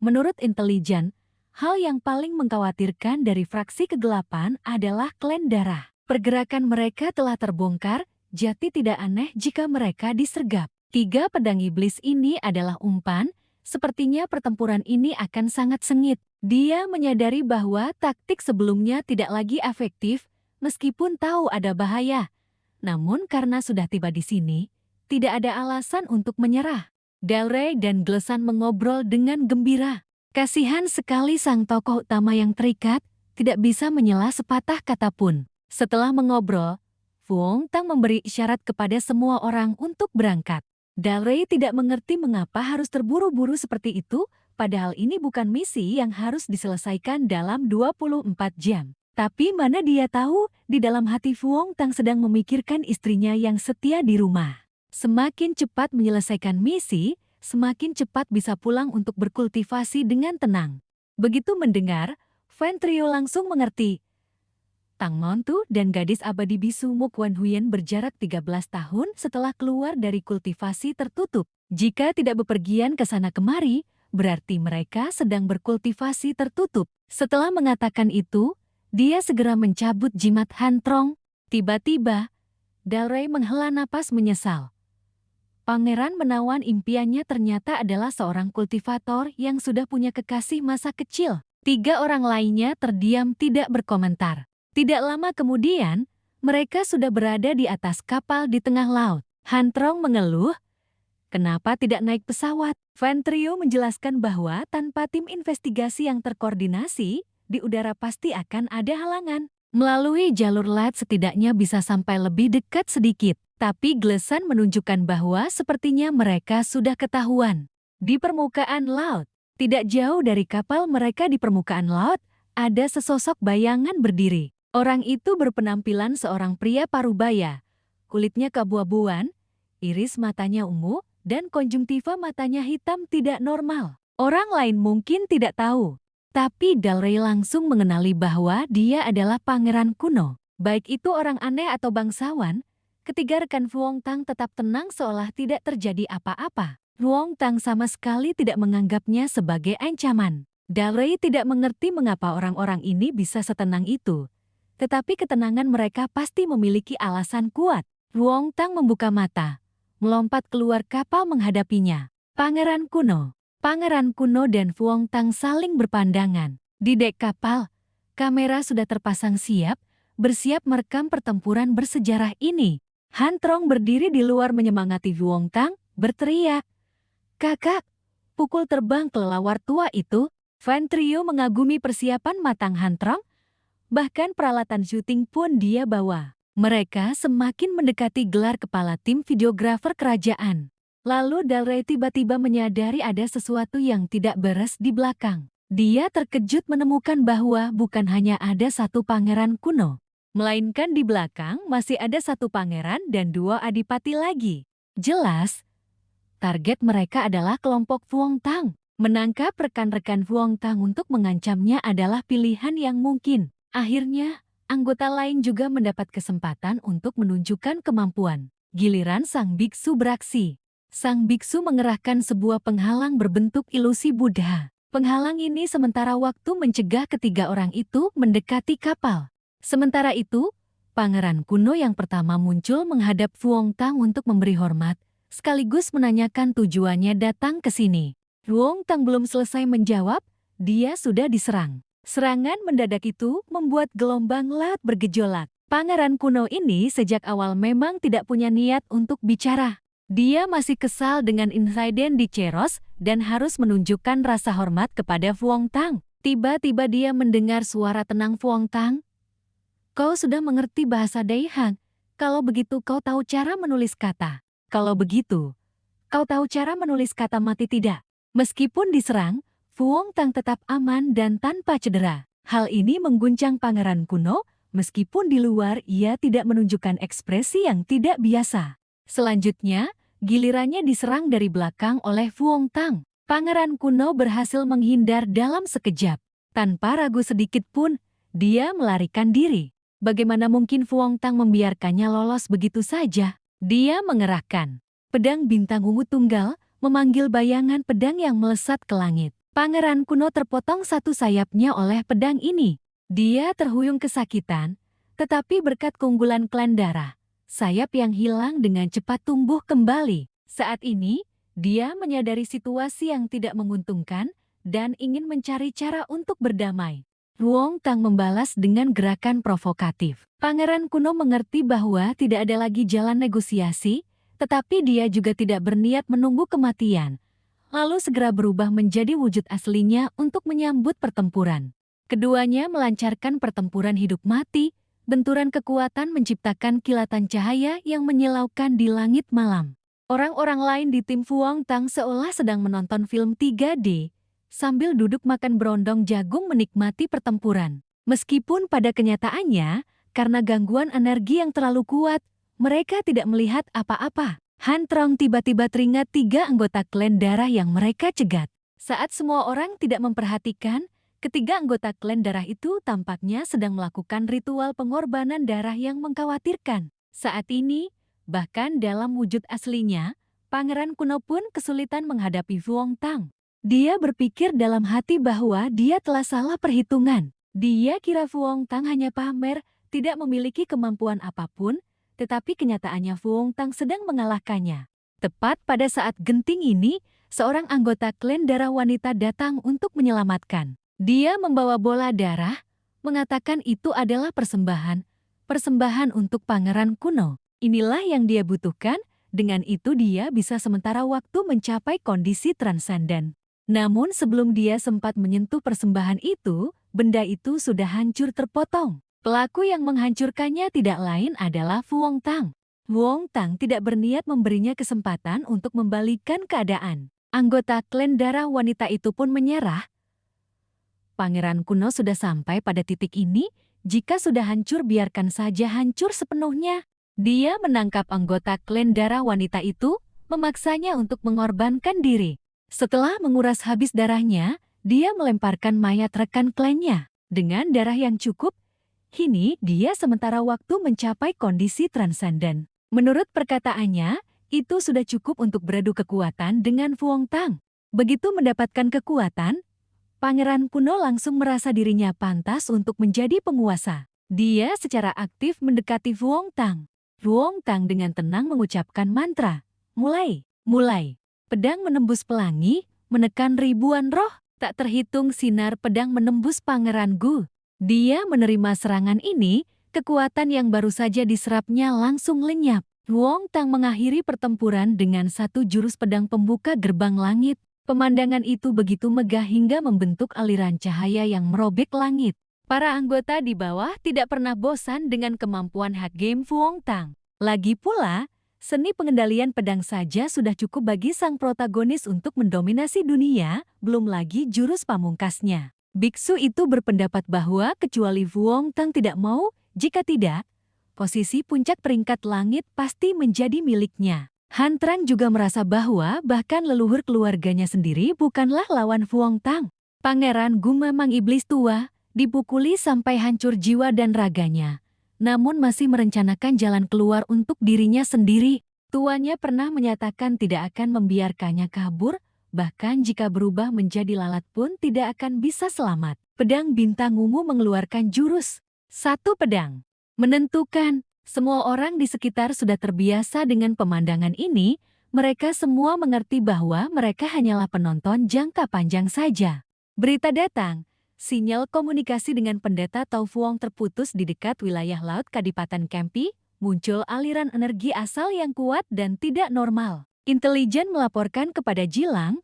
Menurut intelijen, hal yang paling mengkhawatirkan dari fraksi kegelapan adalah klan darah. Pergerakan mereka telah terbongkar, jadi tidak aneh jika mereka disergap. 3 pedang iblis ini adalah umpan, sepertinya pertempuran ini akan sangat sengit. Dia menyadari bahwa taktik sebelumnya tidak lagi efektif, meskipun tahu ada bahaya. Namun karena sudah tiba di sini, tidak ada alasan untuk menyerah. Dalray dan Glesan mengobrol dengan gembira. Kasihan sekali sang tokoh utama yang terikat, tidak bisa menyela sepatah kata pun. Setelah mengobrol, Fuong Tang memberi isyarat kepada semua orang untuk berangkat. Dalray tidak mengerti mengapa harus terburu-buru seperti itu, padahal ini bukan misi yang harus diselesaikan dalam 24 jam. Tapi mana dia tahu, di dalam hati Fuong Tang sedang memikirkan istrinya yang setia di rumah. Semakin cepat menyelesaikan misi, semakin cepat bisa pulang untuk berkultivasi dengan tenang. Begitu mendengar, Van Trio langsung mengerti. Tang Montu dan gadis abadi bisu Mukwan Huyen berjarak 13 tahun setelah keluar dari kultivasi tertutup. Jika tidak bepergian ke sana kemari, berarti mereka sedang berkultivasi tertutup. Setelah mengatakan itu, dia segera mencabut jimat Han Trong. Tiba-tiba, Dalray menghela napas menyesal. Pangeran menawan impiannya ternyata adalah seorang kultivator yang sudah punya kekasih masa kecil. 3 orang lainnya terdiam tidak berkomentar. Tidak lama kemudian, mereka sudah berada di atas kapal di tengah laut. Han Trong mengeluh, "Kenapa tidak naik pesawat?" Van Trio menjelaskan bahwa tanpa tim investigasi yang terkoordinasi, di udara pasti akan ada halangan. Melalui jalur laut setidaknya bisa sampai lebih dekat sedikit. Tapi Glesan menunjukkan bahwa sepertinya mereka sudah ketahuan. Di permukaan laut, tidak jauh dari kapal mereka di permukaan laut, ada sesosok bayangan berdiri. Orang itu berpenampilan seorang pria parubaya. Kulitnya keabu-abuan, iris matanya ungu, dan konjungtiva matanya hitam tidak normal. Orang lain mungkin tidak tahu. Tapi Dalray langsung mengenali bahwa dia adalah pangeran kuno. Baik itu orang aneh atau bangsawan, ketiga rekan Fuong Tang tetap tenang seolah tidak terjadi apa-apa. Fuong Tang sama sekali tidak menganggapnya sebagai ancaman. Dalray tidak mengerti mengapa orang-orang ini bisa setenang itu. Tetapi ketenangan mereka pasti memiliki alasan kuat. Fuong Tang membuka mata, melompat keluar kapal menghadapinya. Pangeran kuno dan Fuong Tang saling berpandangan. Di dek kapal, kamera sudah terpasang siap, bersiap merekam pertempuran bersejarah ini. Han Trong berdiri di luar menyemangati Vuong Tang, berteriak, "Kakak, pukul terbang kelelawar tua itu." Fan Trio mengagumi persiapan matang Han Trong, bahkan peralatan syuting pun dia bawa. Mereka semakin mendekati gelar kepala tim videografer kerajaan. Lalu Dalrey tiba-tiba menyadari ada sesuatu yang tidak beres di belakang. Dia terkejut menemukan bahwa bukan hanya ada satu pangeran kuno, melainkan di belakang masih ada satu pangeran dan dua adipati lagi. Jelas, target mereka adalah kelompok Vuong Tang. Menangkap rekan-rekan Vuong Tang untuk mengancamnya adalah pilihan yang mungkin. Akhirnya, anggota lain juga mendapat kesempatan untuk menunjukkan kemampuan. Giliran sang biksu beraksi. Sang biksu mengerahkan sebuah penghalang berbentuk ilusi Buddha. Penghalang ini sementara waktu mencegah ketiga orang itu mendekati kapal. Sementara itu, pangeran kuno yang pertama muncul menghadap Vuong Tang untuk memberi hormat, sekaligus menanyakan tujuannya datang ke sini. Vuong Tang belum selesai menjawab, dia sudah diserang. Serangan mendadak itu membuat gelombang laut bergejolak. Pangeran kuno ini sejak awal memang tidak punya niat untuk bicara. Dia masih kesal dengan insiden di Ceros dan harus menunjukkan rasa hormat kepada Vuong Tang. Tiba-tiba dia mendengar suara tenang Vuong Tang. "Kau sudah mengerti bahasa Daihang. Kalau begitu kau tahu cara menulis kata. Kalau begitu, kau tahu cara menulis kata mati tidak?" Meskipun diserang, Vuong Tang tetap aman dan tanpa cedera. Hal ini mengguncang pangeran kuno, meskipun di luar ia tidak menunjukkan ekspresi yang tidak biasa. Selanjutnya, gilirannya diserang dari belakang oleh Vuong Tang. Pangeran kuno berhasil menghindar dalam sekejap. Tanpa ragu sedikit pun, dia melarikan diri. Bagaimana mungkin Vuong Tang membiarkannya lolos begitu saja? Dia mengerahkan pedang bintang ungu tunggal, memanggil bayangan pedang yang melesat ke langit. Pangeran kuno terpotong satu sayapnya oleh pedang ini. Dia terhuyung kesakitan, tetapi berkat keunggulan klan darah, sayap yang hilang dengan cepat tumbuh kembali. Saat ini, dia menyadari situasi yang tidak menguntungkan dan ingin mencari cara untuk berdamai. Vuong Tang membalas dengan gerakan provokatif. Pangeran kuno mengerti bahwa tidak ada lagi jalan negosiasi, tetapi dia juga tidak berniat menunggu kematian, lalu segera berubah menjadi wujud aslinya untuk menyambut pertempuran. Keduanya melancarkan pertempuran hidup mati, benturan kekuatan menciptakan kilatan cahaya yang menyilaukan di langit malam. Orang-orang lain di tim Vuong Tang seolah sedang menonton film 3D, sambil duduk makan berondong jagung menikmati pertempuran. Meskipun pada kenyataannya, karena gangguan energi yang terlalu kuat, mereka tidak melihat apa-apa. Han Trong tiba-tiba teringat 3 anggota klan darah yang mereka cegat. Saat semua orang tidak memperhatikan, ketiga anggota klan darah itu tampaknya sedang melakukan ritual pengorbanan darah yang mengkhawatirkan. Saat ini, bahkan dalam wujud aslinya, pangeran kuno pun kesulitan menghadapi Vuong Tang. Dia berpikir dalam hati bahwa dia telah salah perhitungan. Dia kira Vuong Tang hanya pamer, tidak memiliki kemampuan apapun, tetapi kenyataannya Vuong Tang sedang mengalahkannya. Tepat pada saat genting ini, seorang anggota klan darah wanita datang untuk menyelamatkan. Dia membawa bola darah, mengatakan itu adalah persembahan untuk pangeran kuno. Inilah yang dia butuhkan, dengan itu dia bisa sementara waktu mencapai kondisi transenden. Namun sebelum dia sempat menyentuh persembahan itu, benda itu sudah hancur terpotong. Pelaku yang menghancurkannya tidak lain adalah Vuong Tang. Vuong Tang tidak berniat memberinya kesempatan untuk membalikkan keadaan. Anggota klan darah wanita itu pun menyerah. Pangeran kuno sudah sampai pada titik ini, jika sudah hancur biarkan saja hancur sepenuhnya. Dia menangkap anggota klan darah wanita itu, memaksanya untuk mengorbankan diri. Setelah menguras habis darahnya, dia melemparkan mayat rekan klannya. Dengan darah yang cukup, kini dia sementara waktu mencapai kondisi transenden. Menurut perkataannya, itu sudah cukup untuk beradu kekuatan dengan Vuong Tang. Begitu mendapatkan kekuatan, pangeran kuno langsung merasa dirinya pantas untuk menjadi penguasa. Dia secara aktif mendekati Vuong Tang. Vuong Tang dengan tenang mengucapkan mantra. Mulai. Pedang menembus pelangi, menekan ribuan roh. Tak terhitung sinar pedang menembus pangeran Gu. Dia menerima serangan ini, kekuatan yang baru saja diserapnya langsung lenyap. Wong Tang mengakhiri pertempuran dengan satu jurus pedang pembuka gerbang langit. Pemandangan itu begitu megah hingga membentuk aliran cahaya yang merobek langit. Para anggota di bawah tidak pernah bosan dengan kemampuan hak game Wong Tang. Lagi pula, seni pengendalian pedang saja sudah cukup bagi sang protagonis untuk mendominasi dunia, belum lagi jurus pamungkasnya. Biksu itu berpendapat bahwa kecuali Wong Tang tidak mau, jika tidak, posisi puncak peringkat langit pasti menjadi miliknya. Han Trang juga merasa bahwa bahkan leluhur keluarganya sendiri bukanlah lawan Wong Tang. Pangeran Gu memang iblis tua, dipukuli sampai hancur jiwa dan raganya. Namun masih merencanakan jalan keluar untuk dirinya sendiri. Tuannya pernah menyatakan tidak akan membiarkannya kabur, bahkan jika berubah menjadi lalat pun tidak akan bisa selamat. Pedang bintang ungu mengeluarkan jurus. Satu pedang. Menentukan, semua orang di sekitar sudah terbiasa dengan pemandangan ini, mereka semua mengerti bahwa mereka hanyalah penonton jangka panjang saja. Berita datang, sinyal komunikasi dengan pendeta Tau Fuong terputus di dekat wilayah laut Kadipaten Kempi, muncul aliran energi asal yang kuat dan tidak normal. Intelijen melaporkan kepada Jilang,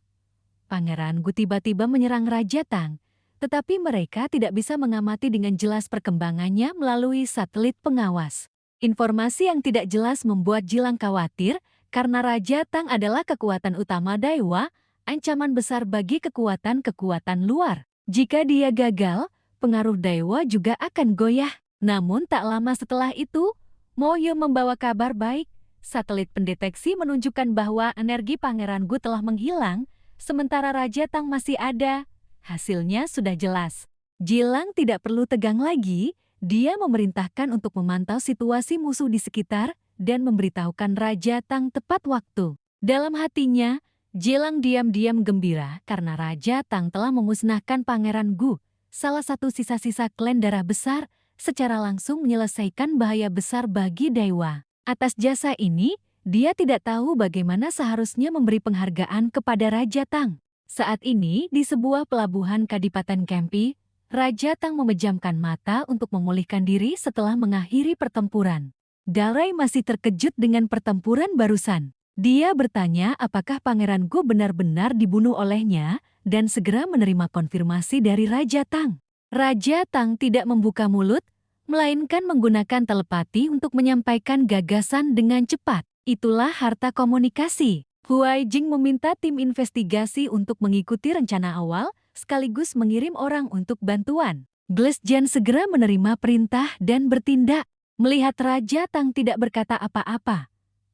Pangeran Gu tiba-tiba menyerang Raja Tang. Tetapi mereka tidak bisa mengamati dengan jelas perkembangannya melalui satelit pengawas. Informasi yang tidak jelas membuat Jilang khawatir karena Raja Tang adalah kekuatan utama Daiwa, ancaman besar bagi kekuatan-kekuatan luar. Jika dia gagal, pengaruh Daiwa juga akan goyah. Namun tak lama setelah itu, Mo Ye membawa kabar baik. Satelit pendeteksi menunjukkan bahwa energi Pangeran Gu telah menghilang, sementara Raja Tang masih ada. Hasilnya sudah jelas. Jilang tidak perlu tegang lagi, dia memerintahkan untuk memantau situasi musuh di sekitar dan memberitahukan Raja Tang tepat waktu. Dalam hatinya, Jilang diam-diam gembira karena Raja Tang telah memusnahkan Pangeran Gu, salah satu sisa-sisa klan darah besar, secara langsung menyelesaikan bahaya besar bagi Daiwa. Atas jasa ini, dia tidak tahu bagaimana seharusnya memberi penghargaan kepada Raja Tang. Saat ini, di sebuah pelabuhan Kadipaten Kempi, Raja Tang memejamkan mata untuk memulihkan diri setelah mengakhiri pertempuran. Dalai masih terkejut dengan pertempuran barusan. Dia bertanya apakah Pangeran Gu benar-benar dibunuh olehnya dan segera menerima konfirmasi dari Raja Tang. Raja Tang tidak membuka mulut, melainkan menggunakan telepati untuk menyampaikan gagasan dengan cepat. Itulah harta komunikasi. Huai Jing meminta tim investigasi untuk mengikuti rencana awal, sekaligus mengirim orang untuk bantuan. Glesjan segera menerima perintah dan bertindak. Melihat Raja Tang tidak berkata apa-apa,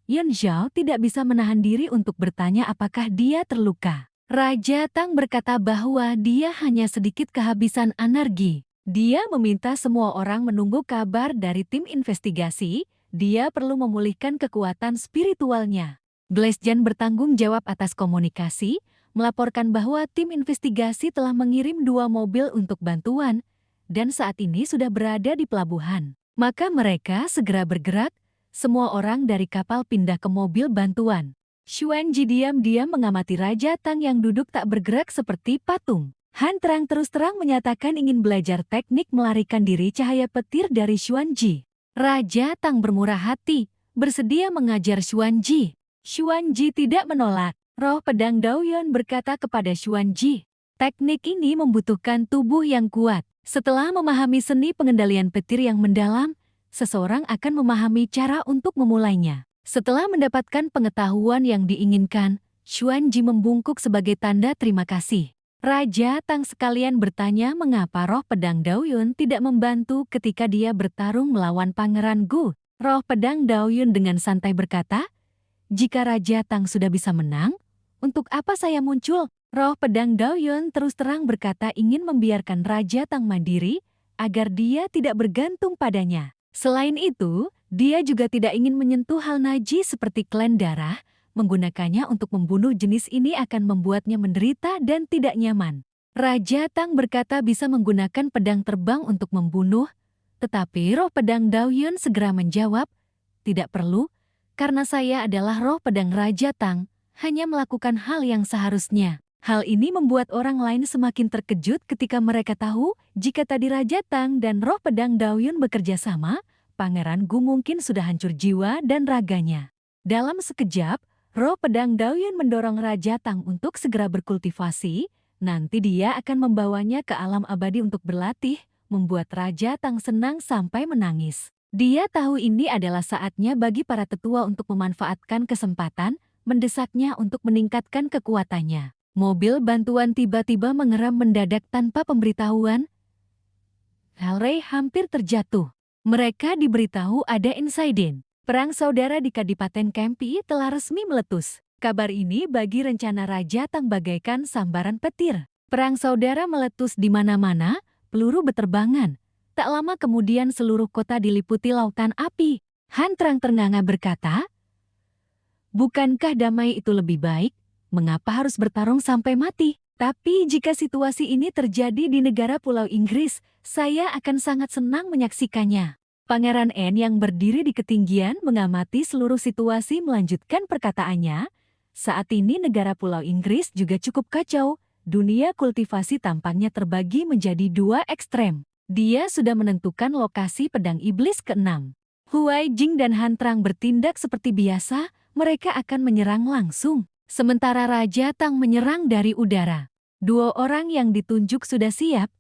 Yan Zhao tidak bisa menahan diri untuk bertanya apakah dia terluka. Raja Tang berkata bahwa dia hanya sedikit kehabisan energi. Dia meminta semua orang menunggu kabar dari tim investigasi. Dia perlu memulihkan kekuatan spiritualnya. Glesjan bertanggung jawab atas komunikasi, melaporkan bahwa tim investigasi telah mengirim 2 mobil untuk bantuan, dan saat ini sudah berada di pelabuhan. Maka mereka segera bergerak, semua orang dari kapal pindah ke mobil bantuan. Xuanji diam-diam mengamati Raja Tang yang duduk tak bergerak seperti patung. Han Trang terus terang menyatakan ingin belajar teknik melarikan diri cahaya petir dari Xuanji. Raja Tang bermurah hati, bersedia mengajar Xuanji. Xuanji tidak menolak. Roh pedang Daoyuan berkata kepada Xuanji, teknik ini membutuhkan tubuh yang kuat. Setelah memahami seni pengendalian petir yang mendalam, seseorang akan memahami cara untuk memulainya. Setelah mendapatkan pengetahuan yang diinginkan, Xuanji membungkuk sebagai tanda terima kasih. Raja Tang sekalian bertanya mengapa roh pedang Daoyuan tidak membantu ketika dia bertarung melawan Pangeran Gu. Roh pedang Daoyuan dengan santai berkata, jika Raja Tang sudah bisa menang, untuk apa saya muncul? Roh pedang Daoyuan terus terang berkata ingin membiarkan Raja Tang mandiri, agar dia tidak bergantung padanya. Selain itu, dia juga tidak ingin menyentuh hal najis seperti klan darah, menggunakannya untuk membunuh jenis ini akan membuatnya menderita dan tidak nyaman. Raja Tang berkata bisa menggunakan pedang terbang untuk membunuh, tetapi roh pedang Daoyuan segera menjawab, tidak perlu, karena saya adalah roh pedang Raja Tang, hanya melakukan hal yang seharusnya. Hal ini membuat orang lain semakin terkejut ketika mereka tahu jika tadi Raja Tang dan roh pedang Daoyun bekerja sama, Pangeran Gu mungkin sudah hancur jiwa dan raganya. Dalam sekejap, roh pedang Daoyun mendorong Raja Tang untuk segera berkultivasi. Nanti dia akan membawanya ke alam abadi untuk berlatih, membuat Raja Tang senang sampai menangis. Dia tahu ini adalah saatnya bagi para tetua untuk memanfaatkan kesempatan, mendesaknya untuk meningkatkan kekuatannya. Mobil bantuan tiba-tiba mengeram mendadak tanpa pemberitahuan. Halrey hampir terjatuh. Mereka diberitahu ada insiden. Perang saudara di Kadipaten Kempi telah resmi meletus. Kabar ini bagi rencana Raja Tang bagaikan sambaran petir. Perang saudara meletus di mana-mana, peluru beterbangan. Tak lama kemudian seluruh kota diliputi lautan api. Han Trang ternganga berkata, "Bukankah damai itu lebih baik? Mengapa harus bertarung sampai mati? Tapi jika situasi ini terjadi di negara Pulau Inggris, saya akan sangat senang menyaksikannya." Pangeran N yang berdiri di ketinggian mengamati seluruh situasi melanjutkan perkataannya. Saat ini negara Pulau Inggris juga cukup kacau. Dunia kultivasi tampaknya terbagi menjadi dua ekstrem. Dia sudah menentukan lokasi pedang iblis ke-6. Huai Jing dan Han Trang bertindak seperti biasa, mereka akan menyerang langsung. Sementara Raja Tang menyerang dari udara. Dua orang yang ditunjuk sudah siap,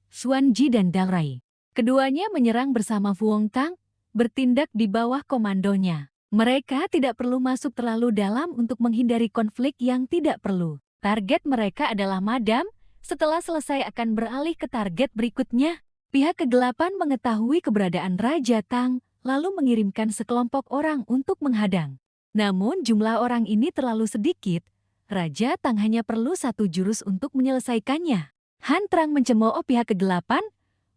Xuan Ji dan Dalrai. Keduanya menyerang bersama Fuong Tang, bertindak di bawah komandonya. Mereka tidak perlu masuk terlalu dalam untuk menghindari konflik yang tidak perlu. Target mereka adalah Madam, setelah selesai akan beralih ke target berikutnya. Pihak kegelapan mengetahui keberadaan Raja Tang, lalu mengirimkan sekelompok orang untuk menghadang. Namun jumlah orang ini terlalu sedikit, Raja Tang hanya perlu satu jurus untuk menyelesaikannya. Han Trang mencemooh pihak kegelapan,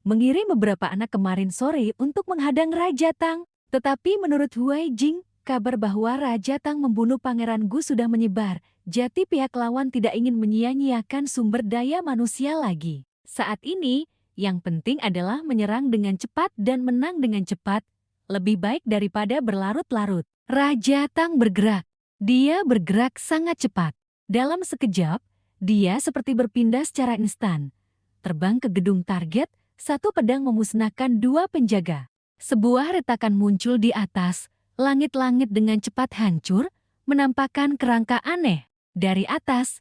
mengirim beberapa anak kemarin sore untuk menghadang Raja Tang. Tetapi menurut Huai Jing, kabar bahwa Raja Tang membunuh Pangeran Gu sudah menyebar. Jadi pihak lawan tidak ingin menyia-nyiakan sumber daya manusia lagi. Saat ini, yang penting adalah menyerang dengan cepat dan menang dengan cepat. Lebih baik daripada berlarut-larut. Raja Tang bergerak. Dia bergerak sangat cepat. Dalam sekejap, dia seperti berpindah secara instan. Terbang ke gedung target, satu pedang memusnahkan dua penjaga. Sebuah retakan muncul di atas, langit-langit dengan cepat hancur, menampakkan kerangka aneh. Dari atas,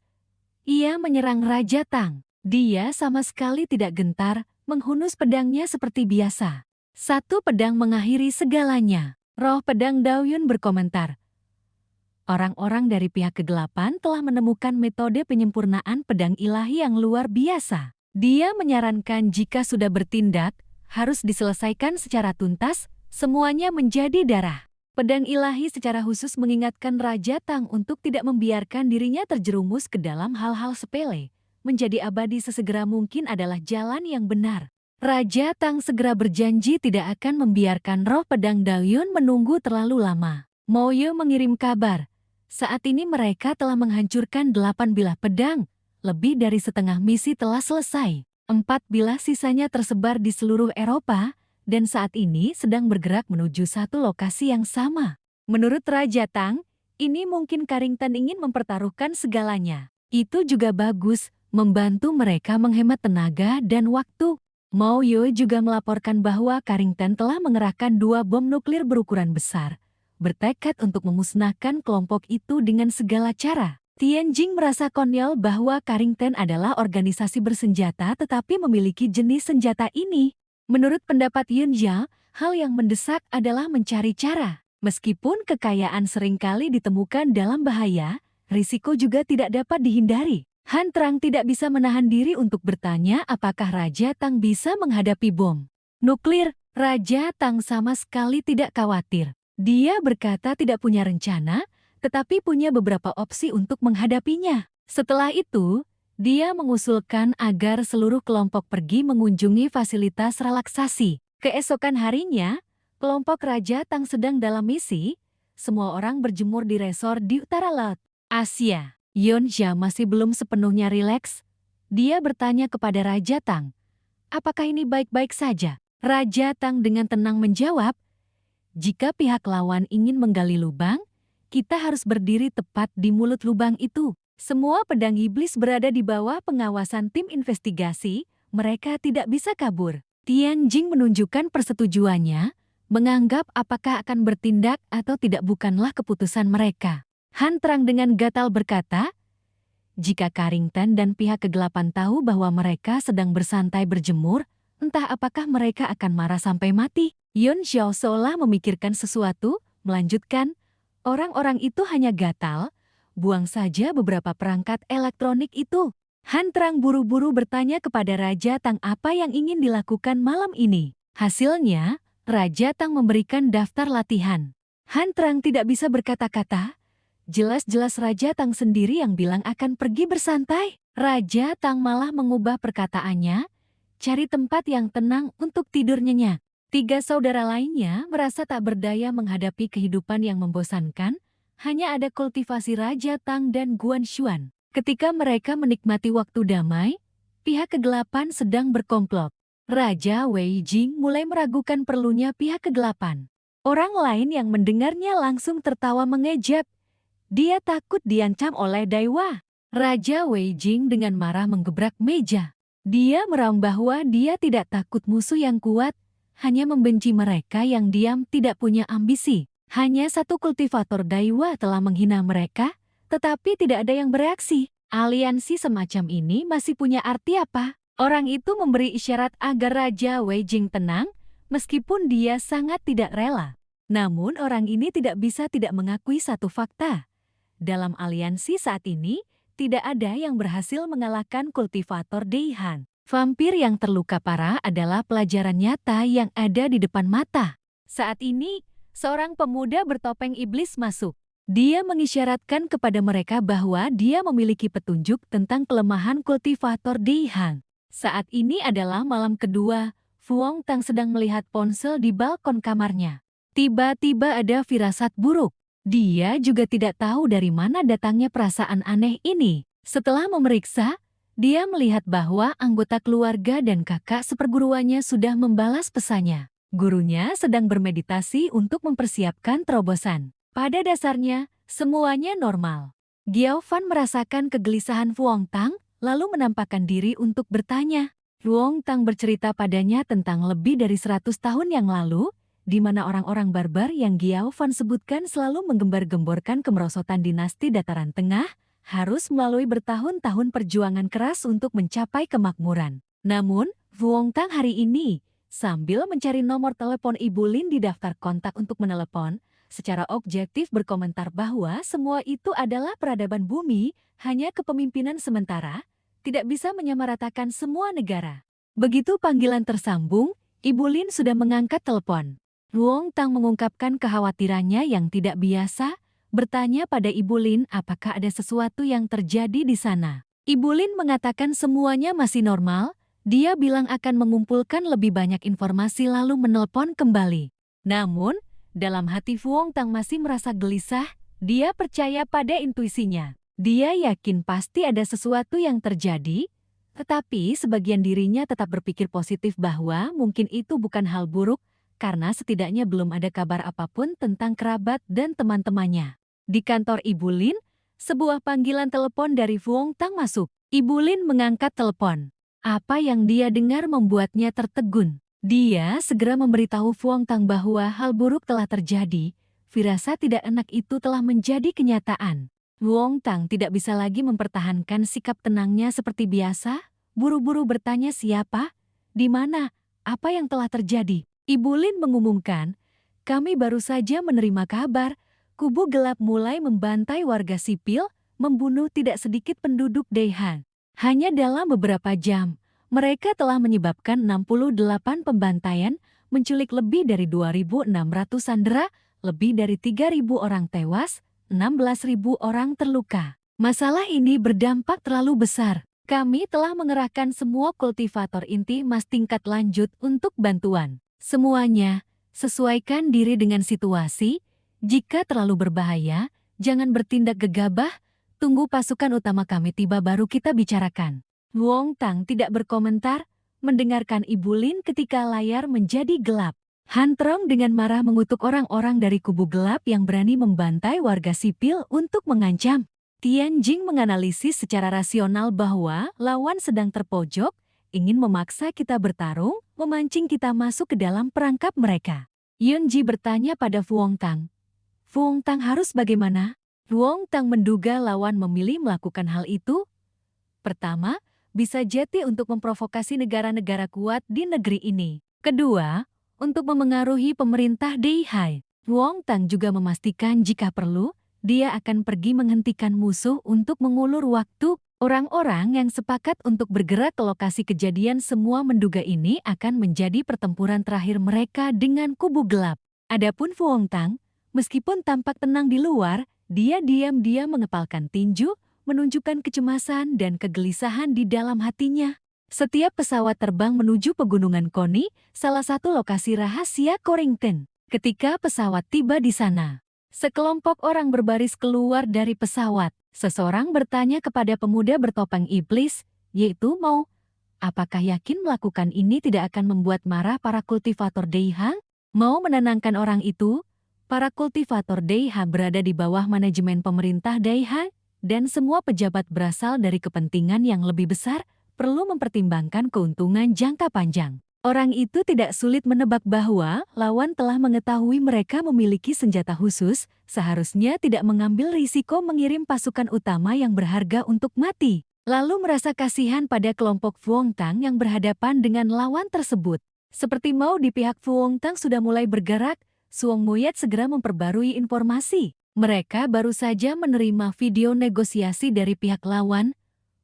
ia menyerang Raja Tang. Dia sama sekali tidak gentar, menghunus pedangnya seperti biasa. Satu pedang mengakhiri segalanya. Roh pedang Daoyun berkomentar, "Orang-orang dari pihak kegelapan telah menemukan metode penyempurnaan pedang ilahi yang luar biasa." Dia menyarankan jika sudah bertindak, harus diselesaikan secara tuntas, semuanya menjadi darah. Pedang ilahi secara khusus mengingatkan Raja Tang untuk tidak membiarkan dirinya terjerumus ke dalam hal-hal sepele. Menjadi abadi sesegera mungkin adalah jalan yang benar. Raja Tang segera berjanji tidak akan membiarkan roh pedang Daoyun menunggu terlalu lama. Mo Ye mengirim kabar. Saat ini mereka telah menghancurkan 8 bilah pedang. Lebih dari setengah misi telah selesai. 4 bilah sisanya tersebar di seluruh Eropa, dan saat ini sedang bergerak menuju satu lokasi yang sama. Menurut Raja Tang, ini mungkin Carrington ingin mempertaruhkan segalanya. Itu juga bagus, membantu mereka menghemat tenaga dan waktu. Mo Ye juga melaporkan bahwa Carrington telah mengerahkan 2 bom nuklir berukuran besar, bertekad untuk memusnahkan kelompok itu dengan segala cara. Tianjing merasa konyol bahwa Carrington adalah organisasi bersenjata tetapi memiliki jenis senjata ini. Menurut pendapat Yun Jia, hal yang mendesak adalah mencari cara. Meskipun kekayaan seringkali ditemukan dalam bahaya, risiko juga tidak dapat dihindari. Han Trang tidak bisa menahan diri untuk bertanya apakah Raja Tang bisa menghadapi bom nuklir. Raja Tang sama sekali tidak khawatir. Dia berkata tidak punya rencana, tetapi punya beberapa opsi untuk menghadapinya. Setelah itu, dia mengusulkan agar seluruh kelompok pergi mengunjungi fasilitas relaksasi. Keesokan harinya, kelompok Raja Tang sedang dalam misi. Semua orang berjemur di resor di utara laut Asia. Yon Jia masih belum sepenuhnya rileks. Dia bertanya kepada Raja Tang, "Apakah ini baik-baik saja?" Raja Tang dengan tenang menjawab, "Jika pihak lawan ingin menggali lubang, kita harus berdiri tepat di mulut lubang itu." Semua pedang iblis berada di bawah pengawasan tim investigasi, mereka tidak bisa kabur. Tian Jing menunjukkan persetujuannya, menganggap apakah akan bertindak atau tidak bukanlah keputusan mereka. Han Trang dengan gatal berkata, jika Carrington dan pihak kegelapan tahu bahwa mereka sedang bersantai berjemur, entah apakah mereka akan marah sampai mati. Yun Xiao seolah memikirkan sesuatu, melanjutkan, orang-orang itu hanya gatal, buang saja beberapa perangkat elektronik itu. Han Trang buru-buru bertanya kepada Raja Tang apa yang ingin dilakukan malam ini. Hasilnya, Raja Tang memberikan daftar latihan. Han Trang tidak bisa berkata-kata. Jelas-jelas Raja Tang sendiri yang bilang akan pergi bersantai. Raja Tang malah mengubah perkataannya, cari tempat yang tenang untuk tidur nyenyak. 3 saudara lainnya merasa tak berdaya menghadapi kehidupan yang membosankan, hanya ada kultivasi Raja Tang dan Guan Xuan. Ketika mereka menikmati waktu damai, pihak kegelapan sedang berkomplot. Raja Wei Jing mulai meragukan perlunya pihak kegelapan. Orang lain yang mendengarnya langsung tertawa mengejek. Dia takut diancam oleh Daiwa. Raja Wei Jing dengan marah menggebrak meja. Dia meraung bahwa dia tidak takut musuh yang kuat, hanya membenci mereka yang diam tidak punya ambisi. Hanya satu kultivator Daiwa telah menghina mereka, tetapi tidak ada yang bereaksi. Aliansi semacam ini masih punya arti apa? Orang itu memberi isyarat agar Raja Wei Jing tenang, meskipun dia sangat tidak rela. Namun orang ini tidak bisa tidak mengakui satu fakta. Dalam aliansi saat ini, tidak ada yang berhasil mengalahkan kultivator Deihan. Vampir yang terluka parah adalah pelajaran nyata yang ada di depan mata. Saat ini, seorang pemuda bertopeng iblis masuk. Dia mengisyaratkan kepada mereka bahwa dia memiliki petunjuk tentang kelemahan kultivator Deihan. Saat ini adalah malam kedua, Fuong Tang sedang melihat ponsel di balkon kamarnya. Tiba-tiba ada firasat buruk. Dia juga tidak tahu dari mana datangnya perasaan aneh ini. Setelah memeriksa, dia melihat bahwa anggota keluarga dan kakak seperguruannya sudah membalas pesannya. Gurunya sedang bermeditasi untuk mempersiapkan terobosan. Pada dasarnya, semuanya normal. Giao Fan merasakan kegelisahan Fuong Tang, lalu menampakkan diri untuk bertanya. Fuong Tang bercerita padanya tentang lebih dari 100 tahun yang lalu, di mana orang-orang barbar yang Giao Fan sebutkan selalu menggembar-gemborkan kemerosotan dinasti Dataran Tengah, harus melalui bertahun-tahun perjuangan keras untuk mencapai kemakmuran. Namun, Fuong Tang hari ini, sambil mencari nomor telepon Ibu Lin di daftar kontak untuk menelepon, secara objektif berkomentar bahwa semua itu adalah peradaban bumi, hanya kepemimpinan sementara, tidak bisa menyamaratakan semua negara. Begitu panggilan tersambung, Ibu Lin sudah mengangkat telepon. Fuong Tang mengungkapkan kekhawatirannya yang tidak biasa, bertanya pada Ibu Lin apakah ada sesuatu yang terjadi di sana. Ibu Lin mengatakan semuanya masih normal, dia bilang akan mengumpulkan lebih banyak informasi lalu menelpon kembali. Namun, dalam hati Fuong Tang masih merasa gelisah, dia percaya pada intuisinya. Dia yakin pasti ada sesuatu yang terjadi, tetapi sebagian dirinya tetap berpikir positif bahwa mungkin itu bukan hal buruk, karena setidaknya belum ada kabar apapun tentang kerabat dan teman-temannya. Di kantor Ibu Lin, sebuah panggilan telepon dari Fuong Tang masuk. Ibu Lin mengangkat telepon. Apa yang dia dengar membuatnya tertegun. Dia segera memberitahu Fuong Tang bahwa hal buruk telah terjadi. Firasat tidak enak itu telah menjadi kenyataan. Fuong Tang tidak bisa lagi mempertahankan sikap tenangnya seperti biasa. Buru-buru bertanya siapa, di mana, apa yang telah terjadi. Ibu Lin mengumumkan, kami baru saja menerima kabar, kubu gelap mulai membantai warga sipil, membunuh tidak sedikit penduduk Deihan. Hanya dalam beberapa jam, mereka telah menyebabkan 68 pembantaian, menculik lebih dari 2.600 sandera, lebih dari 3.000 orang tewas, 16.000 orang terluka. Masalah ini berdampak terlalu besar. Kami telah mengerahkan semua kultivator inti emas tingkat lanjut untuk bantuan. Semuanya, sesuaikan diri dengan situasi. Jika terlalu berbahaya, jangan bertindak gegabah. Tunggu pasukan utama kami tiba baru kita bicarakan. Fuong Tang tidak berkomentar, mendengarkan Ibu Lin ketika layar menjadi gelap. Han Trong dengan marah mengutuk orang-orang dari kubu gelap yang berani membantai warga sipil untuk mengancam. Tianjing menganalisis secara rasional bahwa lawan sedang terpojok, ingin memaksa kita bertarung, memancing kita masuk ke dalam perangkap mereka. Yunji bertanya pada Fuong Tang. Fuong Tang harus bagaimana? Fuong Tang menduga lawan memilih melakukan hal itu. Pertama, bisa jadi untuk memprovokasi negara-negara kuat di negeri ini. Kedua, untuk memengaruhi pemerintah Deihai. Fuong Tang juga memastikan jika perlu, dia akan pergi menghentikan musuh untuk mengulur waktu. Orang-orang yang sepakat untuk bergerak ke lokasi kejadian semua menduga ini akan menjadi pertempuran terakhir mereka dengan kubu gelap. Adapun Fuong Tang, meskipun tampak tenang di luar, dia diam-diam mengepalkan tinju, menunjukkan kecemasan dan kegelisahan di dalam hatinya. Setiap pesawat terbang menuju pegunungan Koni, salah satu lokasi rahasia Corrington. Ketika pesawat tiba di sana, sekelompok orang berbaris keluar dari pesawat. Seseorang bertanya kepada pemuda bertopeng iblis, yaitu Mao, apakah yakin melakukan ini tidak akan membuat marah para kultivator Deihang? Mao menenangkan orang itu, para kultivator Deihang berada di bawah manajemen pemerintah Deihang, dan semua pejabat berasal dari kepentingan yang lebih besar, perlu mempertimbangkan keuntungan jangka panjang. Orang itu tidak sulit menebak bahwa lawan telah mengetahui mereka memiliki senjata khusus, seharusnya tidak mengambil risiko mengirim pasukan utama yang berharga untuk mati. Lalu merasa kasihan pada kelompok Fuong Tang yang berhadapan dengan lawan tersebut. Seperti mau di pihak Fuong Tang sudah mulai bergerak, Suong Muyet segera memperbarui informasi. Mereka baru saja menerima video negosiasi dari pihak lawan,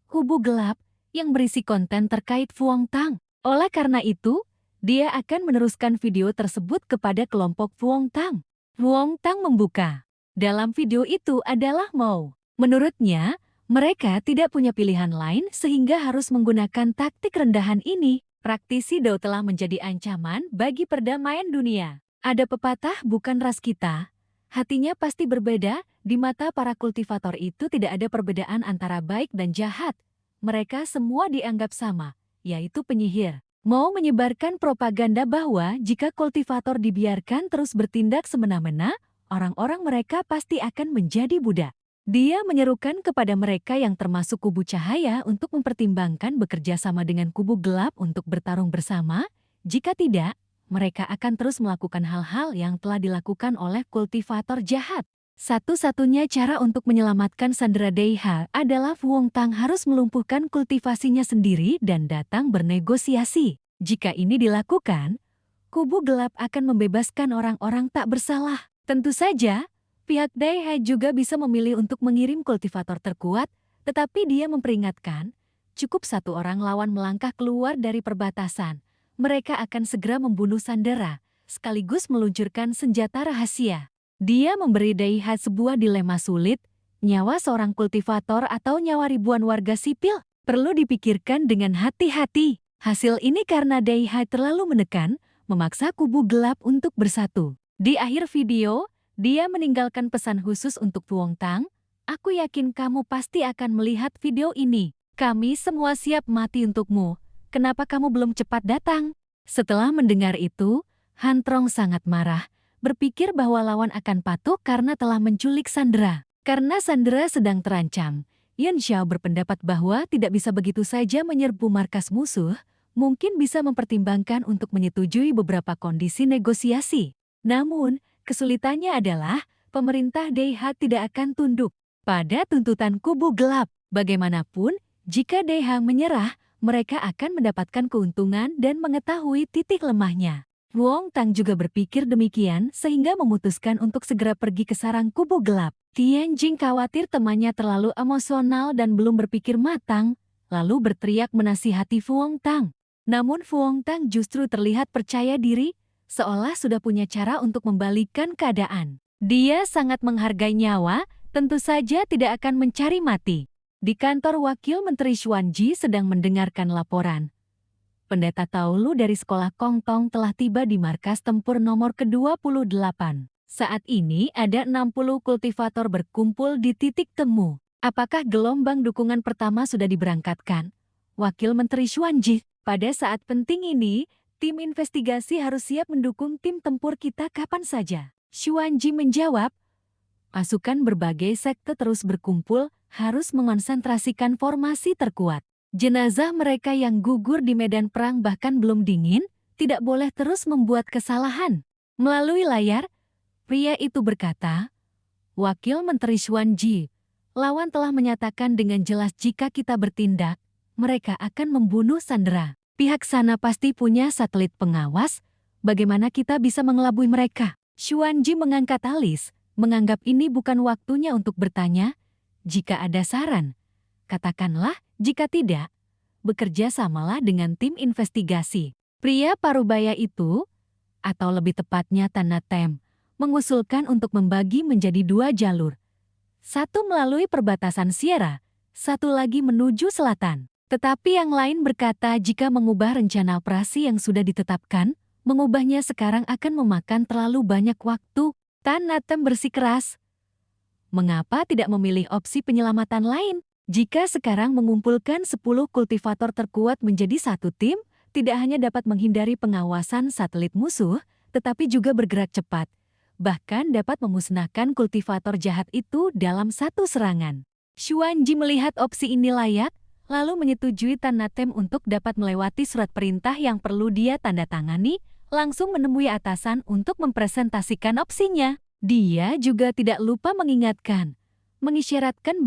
kubu gelap, yang berisi konten terkait Fuong Tang. Oleh karena itu, dia akan meneruskan video tersebut kepada kelompok Fuong Tang. Fuong Tang membuka. Dalam video itu adalah Mao. Menurutnya, mereka tidak punya pilihan lain sehingga harus menggunakan taktik rendahan ini. Praktisi Dao telah menjadi ancaman bagi perdamaian dunia. Ada pepatah bukan ras kita. Hatinya pasti berbeda, di mata para kultivator itu tidak ada perbedaan antara baik dan jahat. Mereka semua dianggap sama, yaitu penyihir. Mau menyebarkan propaganda bahwa jika kultivator dibiarkan terus bertindak semena-mena, orang-orang mereka pasti akan menjadi budak. Dia menyerukan kepada mereka yang termasuk kubu cahaya untuk mempertimbangkan bekerja sama dengan kubu gelap untuk bertarung bersama. Jika tidak, mereka akan terus melakukan hal-hal yang telah dilakukan oleh kultivator jahat. Satu-satunya cara untuk menyelamatkan Sandera Deihai adalah Fuong Tang harus melumpuhkan kultivasinya sendiri dan datang bernegosiasi. Jika ini dilakukan, kubu gelap akan membebaskan orang-orang tak bersalah. Tentu saja, pihak Deihai juga bisa memilih untuk mengirim kultivator terkuat, tetapi dia memperingatkan, cukup satu orang lawan melangkah keluar dari perbatasan. Mereka akan segera membunuh Sandera, sekaligus meluncurkan senjata rahasia. Dia memberi Deihai sebuah dilema sulit, nyawa seorang kultivator atau nyawa ribuan warga sipil, perlu dipikirkan dengan hati-hati. Hasil ini karena Deihai terlalu menekan, memaksa kubu gelap untuk bersatu. Di akhir video, dia meninggalkan pesan khusus untuk Fuong Tang, aku yakin kamu pasti akan melihat video ini. Kami semua siap mati untukmu, kenapa kamu belum cepat datang? Setelah mendengar itu, Han Trong sangat marah. Berpikir bahwa lawan akan patuh karena telah menculik Sandera. Karena Sandera sedang terancam, Yun Xiao berpendapat bahwa tidak bisa begitu saja menyerbu markas musuh, mungkin bisa mempertimbangkan untuk menyetujui beberapa kondisi negosiasi. Namun, kesulitannya adalah pemerintah Deihai tidak akan tunduk pada tuntutan kubu gelap. Bagaimanapun, jika Deihai menyerah, mereka akan mendapatkan keuntungan dan mengetahui titik lemahnya. Fuong Tang juga berpikir demikian sehingga memutuskan untuk segera pergi ke sarang kubu gelap. Tianjing khawatir temannya terlalu emosional dan belum berpikir matang, lalu berteriak menasihati Fuong Tang. Namun Fuong Tang justru terlihat percaya diri, seolah sudah punya cara untuk membalikkan keadaan. Dia sangat menghargai nyawa, tentu saja tidak akan mencari mati. Di kantor Wakil Menteri Xuanji sedang mendengarkan laporan. Pendeta Taolu dari sekolah Kong Tong telah tiba di markas tempur nomor ke-28. Saat ini ada 60 kultivator berkumpul di titik temu. Apakah gelombang dukungan pertama sudah diberangkatkan? Wakil Menteri Xuanji, pada saat penting ini, tim investigasi harus siap mendukung tim tempur kita kapan saja. Xuanji menjawab, Pasukan berbagai sekte terus berkumpul, harus mengonsentrasikan formasi terkuat. Jenazah mereka yang gugur di medan perang bahkan belum dingin, tidak boleh terus membuat kesalahan. Melalui layar, pria itu berkata, "Wakil Menteri Xuan Ji, lawan telah menyatakan dengan jelas jika kita bertindak, mereka akan membunuh sandera. Pihak sana pasti punya satelit pengawas, bagaimana kita bisa mengelabui mereka?" Xuan Ji mengangkat alis, menganggap ini bukan waktunya untuk bertanya. Jika ada saran, katakanlah, jika tidak, bekerja samalah dengan tim investigasi. Pria parubaya itu, atau lebih tepatnya Tanatem, mengusulkan untuk membagi menjadi 2 jalur. Satu melalui perbatasan Sierra, satu lagi menuju selatan. Tetapi yang lain berkata jika mengubah rencana operasi yang sudah ditetapkan, mengubahnya sekarang akan memakan terlalu banyak waktu. Tanatem bersikeras. Mengapa tidak memilih opsi penyelamatan lain? Jika sekarang mengumpulkan 10 kultivator terkuat menjadi satu tim, tidak hanya dapat menghindari pengawasan satelit musuh, tetapi juga bergerak cepat. Bahkan dapat memusnahkan kultivator jahat itu dalam satu serangan. Xuan Ji melihat opsi ini layak, lalu menyetujui Tanatem untuk dapat melewati surat perintah yang perlu dia tanda tangani, langsung menemui atasan untuk mempresentasikan opsinya. Dia juga tidak lupa mengisyaratkan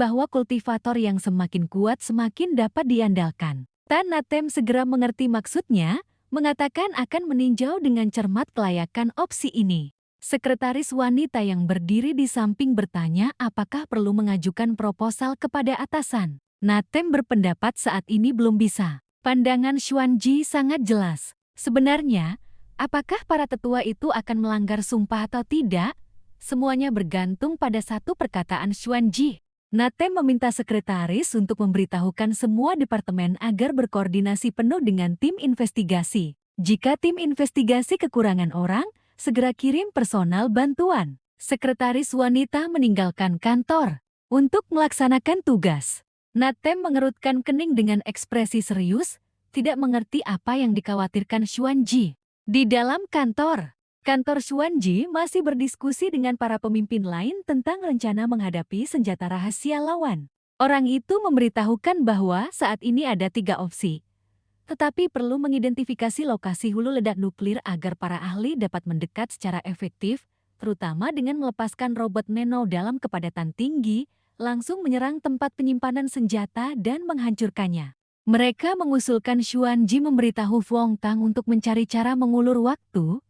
bahwa kultivator yang semakin kuat semakin dapat diandalkan. Tanatem segera mengerti maksudnya, mengatakan akan meninjau dengan cermat kelayakan opsi ini. Sekretaris wanita yang berdiri di samping bertanya apakah perlu mengajukan proposal kepada atasan. Natem berpendapat saat ini belum bisa. Pandangan Xuan Ji sangat jelas. Sebenarnya, apakah para tetua itu akan melanggar sumpah atau tidak? Semuanya bergantung pada satu perkataan Xuan Ji. Natem meminta sekretaris untuk memberitahukan semua departemen agar berkoordinasi penuh dengan tim investigasi. Jika tim investigasi kekurangan orang, segera kirim personal bantuan. Sekretaris wanita meninggalkan kantor untuk melaksanakan tugas. Natem mengerutkan kening dengan ekspresi serius, tidak mengerti apa yang dikhawatirkan Xuan Ji. Di dalam kantor Xuan Ji masih berdiskusi dengan para pemimpin lain tentang rencana menghadapi senjata rahasia lawan. Orang itu memberitahukan bahwa saat ini ada 3 opsi. Tetapi perlu mengidentifikasi lokasi hulu ledak nuklir agar para ahli dapat mendekat secara efektif, terutama dengan melepaskan robot nano dalam kepadatan tinggi, langsung menyerang tempat penyimpanan senjata dan menghancurkannya. Mereka mengusulkan Xuan Ji memberitahu Fuong Tang untuk mencari cara mengulur waktu.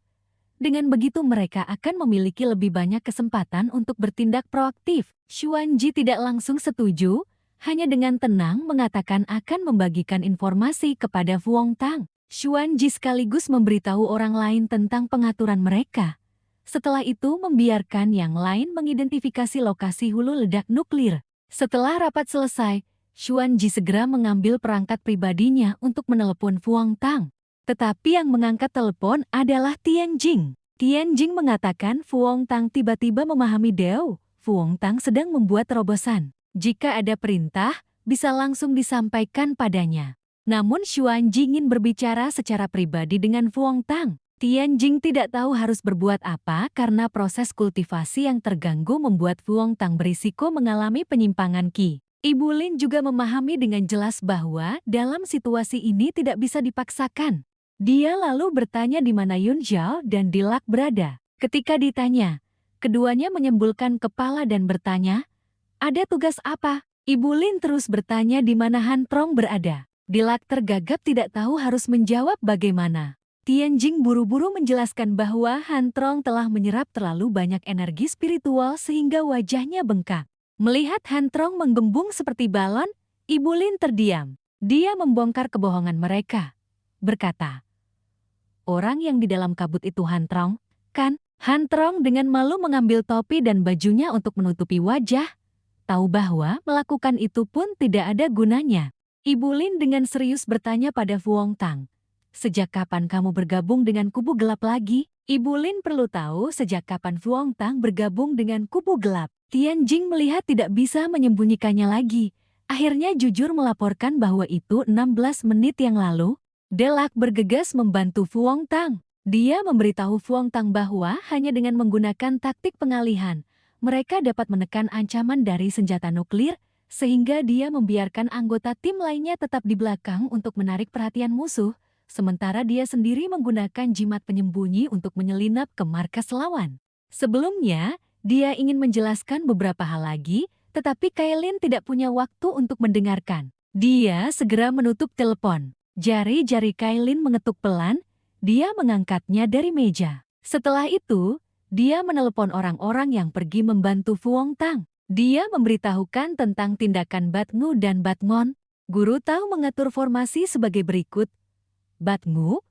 Dengan begitu mereka akan memiliki lebih banyak kesempatan untuk bertindak proaktif. Xuan Ji tidak langsung setuju, hanya dengan tenang mengatakan akan membagikan informasi kepada Fuong Tang. Xuan Ji sekaligus memberitahu orang lain tentang pengaturan mereka. Setelah itu membiarkan yang lain mengidentifikasi lokasi hulu ledak nuklir. Setelah rapat selesai, Xuan Ji segera mengambil perangkat pribadinya untuk menelepon Fuong Tang. Tetapi yang mengangkat telepon adalah Tian Jing. Tian Jing mengatakan Fuong Tang tiba-tiba memahami Deo. Fuong Tang sedang membuat terobosan. Jika ada perintah, bisa langsung disampaikan padanya. Namun Xuan Ji ingin berbicara secara pribadi dengan Fuong Tang. Tian Jing tidak tahu harus berbuat apa karena proses kultivasi yang terganggu membuat Fuong Tang berisiko mengalami penyimpangan qi. Ibu Lin juga memahami dengan jelas bahwa dalam situasi ini tidak bisa dipaksakan. Dia lalu bertanya di mana Yun Zhao dan Dilak berada. Ketika ditanya, keduanya menyembulkan kepala dan bertanya, "Ada tugas apa?" Ibu Lin terus bertanya di mana Han Trong berada. Dilak tergagap tidak tahu harus menjawab bagaimana. Tian Jing buru-buru menjelaskan bahwa Han Trong telah menyerap terlalu banyak energi spiritual sehingga wajahnya bengkak. Melihat Han Trong menggembung seperti balon, Ibu Lin terdiam. Dia membongkar kebohongan mereka. Berkata, "Orang yang di dalam kabut itu Han Trong, kan?" Han Trong dengan malu mengambil topi dan bajunya untuk menutupi wajah. Tahu bahwa melakukan itu pun tidak ada gunanya. Ibu Lin dengan serius bertanya pada Fuong Tang, "Sejak kapan kamu bergabung dengan kubu gelap lagi?" Ibu Lin perlu tahu sejak kapan Fuong Tang bergabung dengan kubu gelap. Tian Jing melihat tidak bisa menyembunyikannya lagi. Akhirnya jujur melaporkan bahwa itu 16 menit yang lalu. Delak bergegas membantu Fuong Tang. Dia memberitahu Fuong Tang bahwa hanya dengan menggunakan taktik pengalihan, mereka dapat menekan ancaman dari senjata nuklir, sehingga dia membiarkan anggota tim lainnya tetap di belakang untuk menarik perhatian musuh, sementara dia sendiri menggunakan jimat penyembunyi untuk menyelinap ke markas lawan. Sebelumnya, dia ingin menjelaskan beberapa hal lagi, tetapi Kailin tidak punya waktu untuk mendengarkan. Dia segera menutup telepon. Jari-jari Kailin mengetuk pelan, dia mengangkatnya dari meja. Setelah itu, dia menelepon orang-orang yang pergi membantu Fuong Tang. Dia memberitahukan tentang tindakan Batngu dan Batmon. Guru Tao mengatur formasi sebagai berikut. Batngu,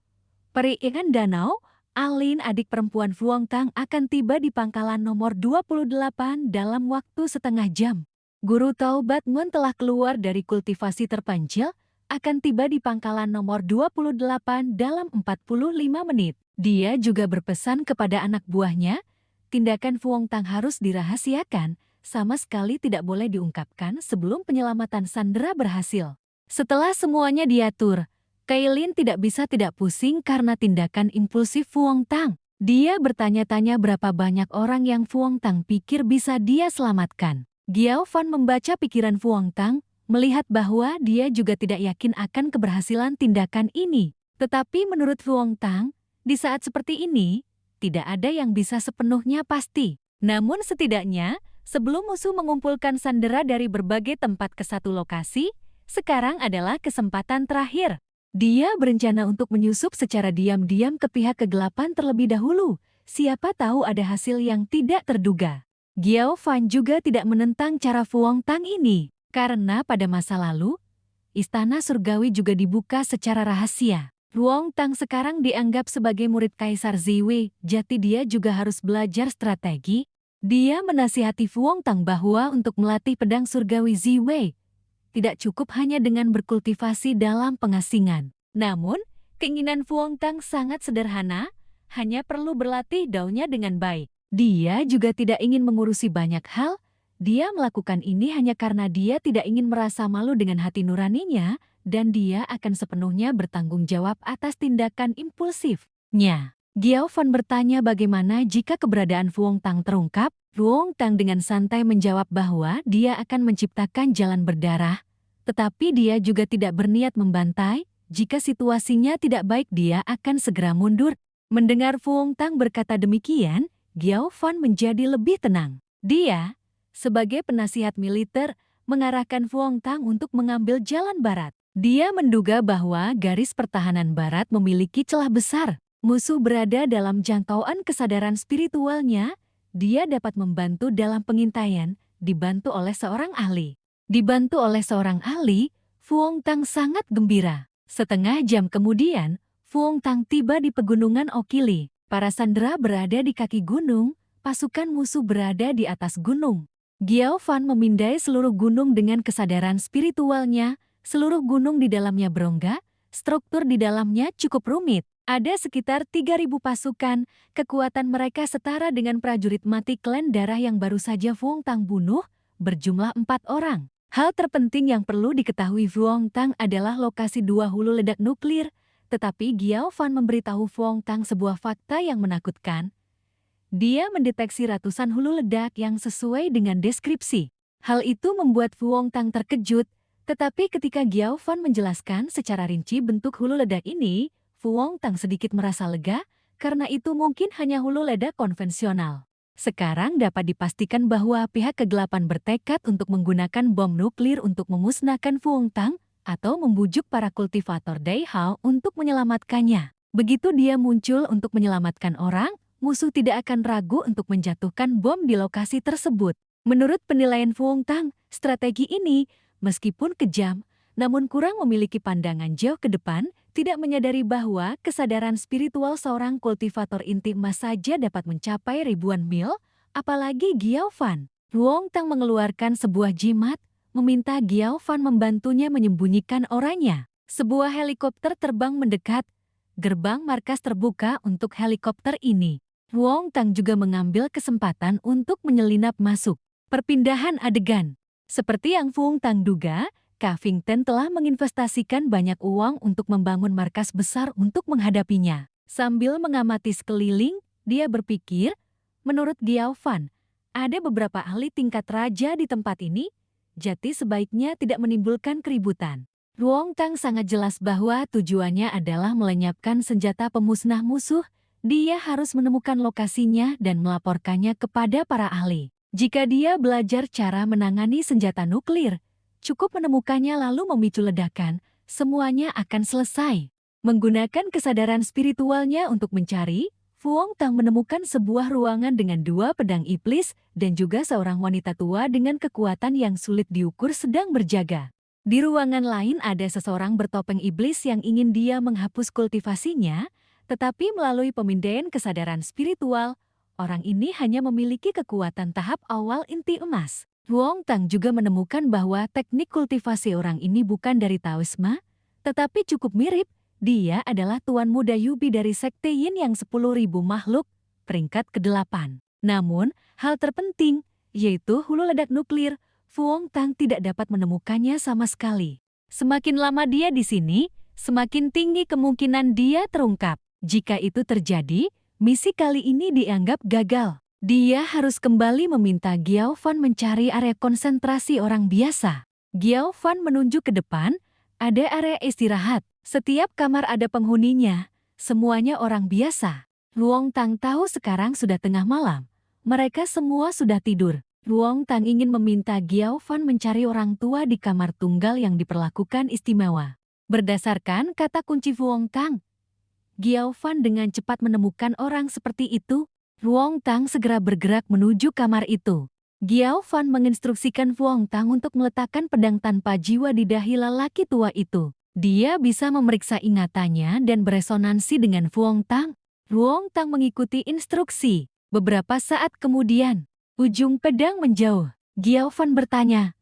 peri ikan danau, Alin adik perempuan Fuong Tang akan tiba di pangkalan nomor 28 dalam waktu setengah jam. Guru Tao Batmon telah keluar dari kultivasi terpencil, akan tiba di pangkalan nomor 28 dalam 45 menit. Dia juga berpesan kepada anak buahnya, tindakan Fuong Tang harus dirahasiakan, sama sekali tidak boleh diungkapkan sebelum penyelamatan sandera berhasil. Setelah semuanya diatur, Kailin tidak bisa tidak pusing karena tindakan impulsif Fuong Tang. Dia bertanya-tanya berapa banyak orang yang Fuong Tang pikir bisa dia selamatkan. Giao Fan membaca pikiran Fuong Tang, melihat bahwa dia juga tidak yakin akan keberhasilan tindakan ini. Tetapi menurut Fuong Tang, di saat seperti ini, tidak ada yang bisa sepenuhnya pasti. Namun setidaknya, sebelum musuh mengumpulkan sandera dari berbagai tempat ke satu lokasi, sekarang adalah kesempatan terakhir. Dia berencana untuk menyusup secara diam-diam ke pihak kegelapan terlebih dahulu. Siapa tahu ada hasil yang tidak terduga. Giao Fan juga tidak menentang cara Fuong Tang ini, karena pada masa lalu, Istana Surgawi juga dibuka secara rahasia. Fuong Tang sekarang dianggap sebagai murid Kaisar Ziwei, jadi dia juga harus belajar strategi. Dia menasihati Fuong Tang bahwa untuk melatih pedang surgawi Ziwei, tidak cukup hanya dengan berkultivasi dalam pengasingan. Namun, keinginan Fuong Tang sangat sederhana, hanya perlu berlatih daunnya dengan baik. Dia juga tidak ingin mengurusi banyak hal, dia melakukan ini hanya karena dia tidak ingin merasa malu dengan hati nuraninya, dan dia akan sepenuhnya bertanggung jawab atas tindakan impulsifnya. Giao Fan bertanya bagaimana jika keberadaan Fuong Tang terungkap. Fuong Tang dengan santai menjawab bahwa dia akan menciptakan jalan berdarah, tetapi dia juga tidak berniat membantai. Jika situasinya tidak baik dia akan segera mundur. Mendengar Fuong Tang berkata demikian, Giao Fan menjadi lebih tenang. Dia, sebagai penasihat militer, mengarahkan Fuong Tang untuk mengambil jalan barat. Dia menduga bahwa garis pertahanan barat memiliki celah besar. Musuh berada dalam jangkauan kesadaran spiritualnya, dia dapat membantu dalam pengintaian, dibantu oleh seorang ahli. Dibantu oleh seorang ahli, Fuong Tang sangat gembira. Setengah jam kemudian, Fuong Tang tiba di pegunungan Okili. Para sandera berada di kaki gunung, pasukan musuh berada di atas gunung. Giao Fan memindai seluruh gunung dengan kesadaran spiritualnya. Seluruh gunung di dalamnya berongga, struktur di dalamnya cukup rumit. Ada sekitar 3.000 pasukan, kekuatan mereka setara dengan prajurit mati klan darah yang baru saja Fuong Tang bunuh, berjumlah 4 orang. Hal terpenting yang perlu diketahui Fuong Tang adalah lokasi 2 hulu ledak nuklir, tetapi Giao Fan memberitahu Fuong Tang sebuah fakta yang menakutkan. Dia mendeteksi ratusan hulu ledak yang sesuai dengan deskripsi. Hal itu membuat Fuong Tang terkejut, tetapi ketika Giao Fan menjelaskan secara rinci bentuk hulu ledak ini, Fuong Tang sedikit merasa lega, karena itu mungkin hanya hulu ledak konvensional. Sekarang dapat dipastikan bahwa pihak kegelapan bertekad untuk menggunakan bom nuklir untuk memusnahkan Fuong Tang, atau membujuk para kultivator Daihao untuk menyelamatkannya. Begitu dia muncul untuk menyelamatkan orang, musuh tidak akan ragu untuk menjatuhkan bom di lokasi tersebut. Menurut penilaian Fuong Tang, strategi ini, meskipun kejam, namun kurang memiliki pandangan jauh ke depan, tidak menyadari bahwa kesadaran spiritual seorang kultivator inti emas saja dapat mencapai ribuan mil, apalagi Giao Fan. Fuong Tang mengeluarkan sebuah jimat, meminta Giao Fan membantunya menyembunyikan orangnya. Sebuah helikopter terbang mendekat, gerbang markas terbuka untuk helikopter ini. Fuong Tang juga mengambil kesempatan untuk menyelinap masuk. Perpindahan adegan. Seperti yang Fuong Tang duga, Covington telah menginvestasikan banyak uang untuk membangun markas besar untuk menghadapinya. Sambil mengamati sekeliling, dia berpikir, menurut Giao Fan, Ada beberapa ahli tingkat raja di tempat ini, jadi sebaiknya tidak menimbulkan keributan. Ruong Tang sangat jelas bahwa tujuannya adalah melenyapkan senjata pemusnah musuh. Dia harus menemukan lokasinya dan melaporkannya kepada para ahli. Jika dia belajar cara menangani senjata nuklir, cukup menemukannya lalu memicu ledakan, semuanya akan selesai. Menggunakan kesadaran spiritualnya untuk mencari, Fuong Tang menemukan sebuah ruangan dengan 2 pedang iblis dan juga seorang wanita tua dengan kekuatan yang sulit diukur sedang berjaga. Di ruangan lain ada seseorang bertopeng iblis yang ingin dia menghapus kultivasinya, tetapi melalui pemindaian kesadaran spiritual, orang ini hanya memiliki kekuatan tahap awal inti emas. Ruong Tang juga menemukan bahwa teknik kultivasi orang ini bukan dari Taoisme, tetapi cukup mirip. Dia adalah Tuan Muda Yubi dari Sekte Yin yang 10.000 makhluk, peringkat ke-8. Namun, hal terpenting, yaitu hulu ledak nuklir, Fuong Tang tidak dapat menemukannya sama sekali. Semakin lama dia di sini, semakin tinggi kemungkinan dia terungkap. Jika itu terjadi, misi kali ini dianggap gagal. Dia harus kembali meminta Giao Fan mencari area konsentrasi orang biasa. Giao Fan menunjuk ke depan, ada area istirahat. Setiap kamar ada penghuninya, semuanya orang biasa. Ruong Tang tahu sekarang sudah tengah malam. Mereka semua sudah tidur. Ruong Tang ingin meminta Giao Fan mencari orang tua di kamar tunggal yang diperlakukan istimewa. Berdasarkan kata kunci Ruong Tang, Giao Fan dengan cepat menemukan orang seperti itu. Ruong Tang segera bergerak menuju kamar itu. Giao Fan menginstruksikan Ruong Tang untuk meletakkan pedang tanpa jiwa di dahi lelaki tua itu. Dia bisa memeriksa ingatannya dan beresonansi dengan Ruong Tang. Ruong Tang mengikuti instruksi. Beberapa saat kemudian, ujung pedang menjauh. Giao Fan bertanya,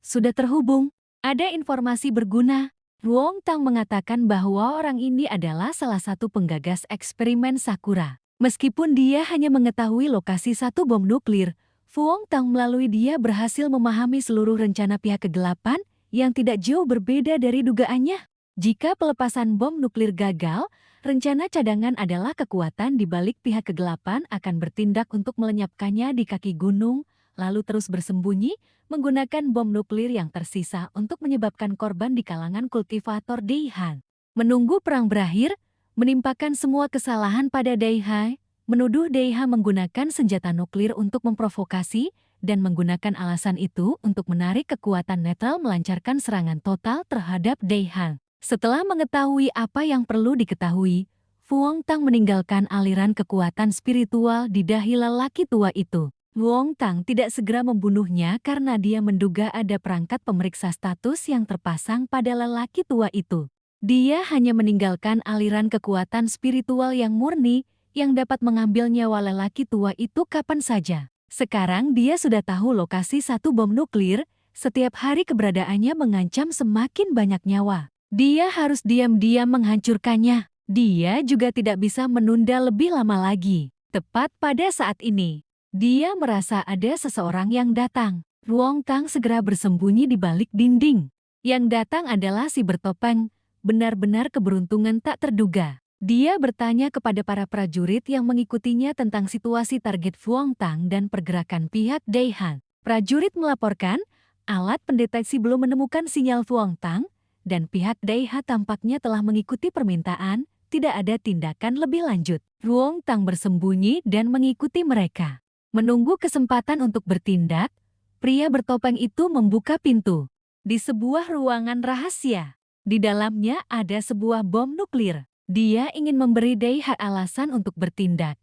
"Sudah terhubung? Ada informasi berguna?" Ruong Tang mengatakan bahwa orang ini adalah salah satu penggagas eksperimen Sakura. Meskipun dia hanya mengetahui lokasi satu bom nuklir, Ruong Tang melalui dia berhasil memahami seluruh rencana pihak kegelapan yang tidak jauh berbeda dari dugaannya. Jika pelepasan bom nuklir gagal, rencana cadangan adalah kekuatan di balik pihak kegelapan akan bertindak untuk melenyapkannya di kaki gunung, lalu terus bersembunyi, menggunakan bom nuklir yang tersisa untuk menyebabkan korban di kalangan kultivator Daihan. Menunggu perang berakhir, menimpakan semua kesalahan pada Daiha, menuduh Daiha menggunakan senjata nuklir untuk memprovokasi, dan menggunakan alasan itu untuk menarik kekuatan netral melancarkan serangan total terhadap Daiha. Setelah mengetahui apa yang perlu diketahui, Fuong Tang meninggalkan aliran kekuatan spiritual di dahi lelaki tua itu. Ruong Tang tidak segera membunuhnya karena dia menduga ada perangkat pemeriksa status yang terpasang pada lelaki tua itu. Dia hanya meninggalkan aliran kekuatan spiritual yang murni yang dapat mengambil nyawa lelaki tua itu kapan saja. Sekarang dia sudah tahu lokasi satu bom nuklir, setiap hari keberadaannya mengancam semakin banyak nyawa. Dia harus diam-diam menghancurkannya. Dia juga tidak bisa menunda lebih lama lagi. Tepat pada saat ini, dia merasa ada seseorang yang datang. Ruong Tang segera bersembunyi di balik dinding. Yang datang adalah si bertopeng, benar-benar keberuntungan tak terduga. Dia bertanya kepada para prajurit yang mengikutinya tentang situasi target Ruong Tang dan pergerakan pihak Daihan. Prajurit melaporkan, alat pendeteksi belum menemukan sinyal Ruong Tang, dan pihak Daiha tampaknya telah mengikuti permintaan, tidak ada tindakan lebih lanjut. Ruong Tang bersembunyi dan mengikuti mereka. Menunggu kesempatan untuk bertindak, pria bertopeng itu membuka pintu. Di sebuah ruangan rahasia, di dalamnya ada sebuah bom nuklir. Dia ingin memberi Daiha alasan untuk bertindak.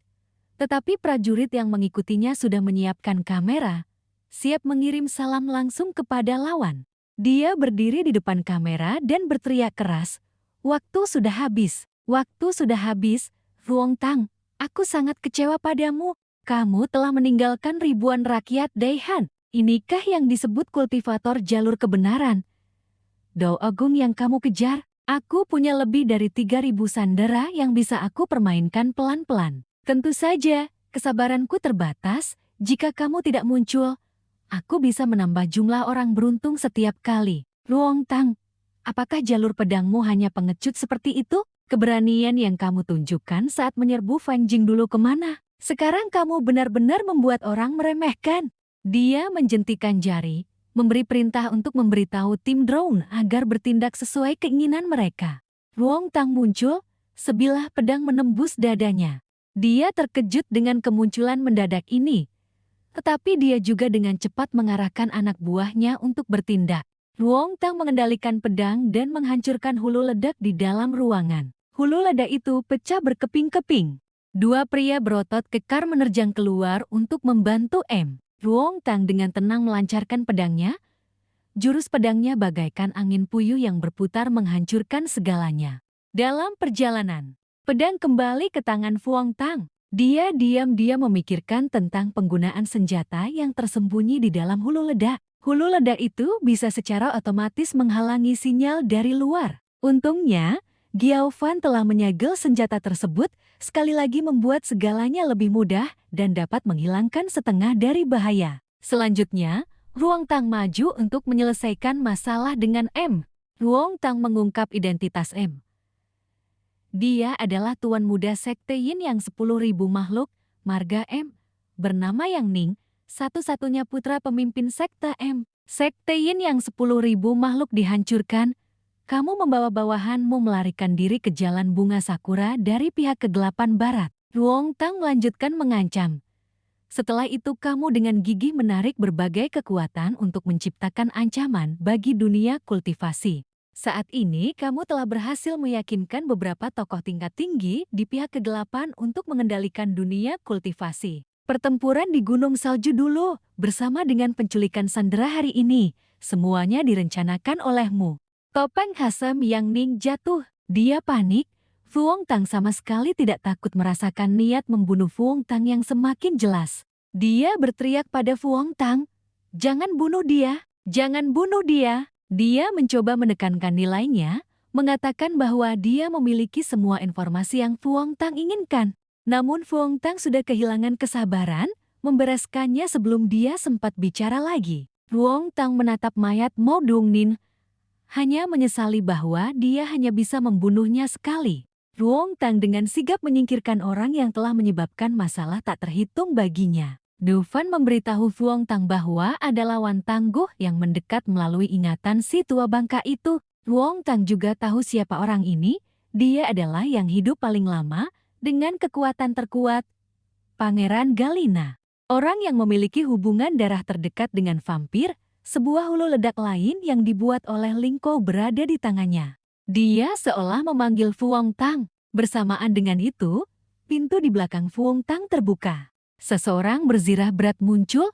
Tetapi prajurit yang mengikutinya sudah menyiapkan kamera, siap mengirim salam langsung kepada lawan. Dia berdiri di depan kamera dan berteriak keras, "Waktu sudah habis, waktu sudah habis, Ruong Tang, aku sangat kecewa padamu. Kamu telah meninggalkan ribuan rakyat Daihan. Inikah yang disebut kultivator jalur kebenaran? Dao Agung yang kamu kejar? Aku punya lebih dari 3.000 sandera yang bisa aku permainkan pelan-pelan. Tentu saja, kesabaranku terbatas. Jika kamu tidak muncul, aku bisa menambah jumlah orang beruntung setiap kali. Ruong Tang, apakah jalur pedangmu hanya pengecut seperti itu? Keberanian yang kamu tunjukkan saat menyerbu Fan Jing dulu kemana? Sekarang kamu benar-benar membuat orang meremehkan. Dia menjentikan jari, memberi perintah untuk memberitahu tim drone agar bertindak sesuai keinginan mereka. Ruong Tang muncul, sebilah pedang menembus dadanya. Dia terkejut dengan kemunculan mendadak ini. Tetapi dia juga dengan cepat mengarahkan anak buahnya untuk bertindak. Ruong Tang mengendalikan pedang dan menghancurkan hulu ledak di dalam ruangan. Hulu ledak itu pecah berkeping-keping. Dua pria berotot kekar menerjang keluar untuk membantu M. Ruong Tang dengan tenang melancarkan pedangnya. Jurus pedangnya bagaikan angin puyuh yang berputar menghancurkan segalanya. Dalam perjalanan, pedang kembali ke tangan Ruong Tang. Dia diam-diam memikirkan tentang penggunaan senjata yang tersembunyi di dalam hulu ledak. Hulu ledak itu bisa secara otomatis menghalangi sinyal dari luar. Untungnya, Giao Fan telah menyegel senjata tersebut, sekali lagi membuat segalanya lebih mudah dan dapat menghilangkan setengah dari bahaya. Selanjutnya, Ruong Tang maju untuk menyelesaikan masalah dengan M. Ruong Tang mengungkap identitas M. Dia adalah tuan muda Sekte Yin yang 10.000 makhluk, marga M, bernama Yang Ning, satu-satunya putra pemimpin Sekte M. Sekte Yin yang 10.000 makhluk dihancurkan, kamu membawa bawahanmu melarikan diri ke jalan bunga sakura dari pihak kegelapan barat. Ruong Tang melanjutkan mengancam. Setelah itu kamu dengan gigih menarik berbagai kekuatan untuk menciptakan ancaman bagi dunia kultivasi. Saat ini kamu telah berhasil meyakinkan beberapa tokoh tingkat tinggi di pihak kegelapan untuk mengendalikan dunia kultivasi. Pertempuran di Gunung Salju dulu, bersama dengan penculikan Sandera hari ini, semuanya direncanakan olehmu. Topeng Hasem Yang Ning jatuh, dia panik. Ruong Tang sama sekali tidak takut merasakan niat membunuh Ruong Tang yang semakin jelas. Dia berteriak pada Ruong Tang, "Jangan bunuh dia, jangan bunuh dia." Dia mencoba menekankan nilainya, mengatakan bahwa dia memiliki semua informasi yang Ruong Tang inginkan. Namun Ruong Tang sudah kehilangan kesabaran, membereskannya sebelum dia sempat bicara lagi. Ruong Tang menatap mayat Mo Dongnin, hanya menyesali bahwa dia hanya bisa membunuhnya sekali. Ruong Tang dengan sigap menyingkirkan orang yang telah menyebabkan masalah tak terhitung baginya. Du Fan memberitahu Ruong Tang bahwa ada lawan tangguh yang mendekat melalui ingatan si tua bangka itu. Ruong Tang juga tahu siapa orang ini. Dia adalah yang hidup paling lama dengan kekuatan terkuat, Pangeran Galina. Orang yang memiliki hubungan darah terdekat dengan vampir, sebuah hulu ledak lain yang dibuat oleh Lingko berada di tangannya. Dia seolah memanggil Ruong Tang. Bersamaan dengan itu, pintu di belakang Ruong Tang terbuka. Seseorang berzirah berat muncul,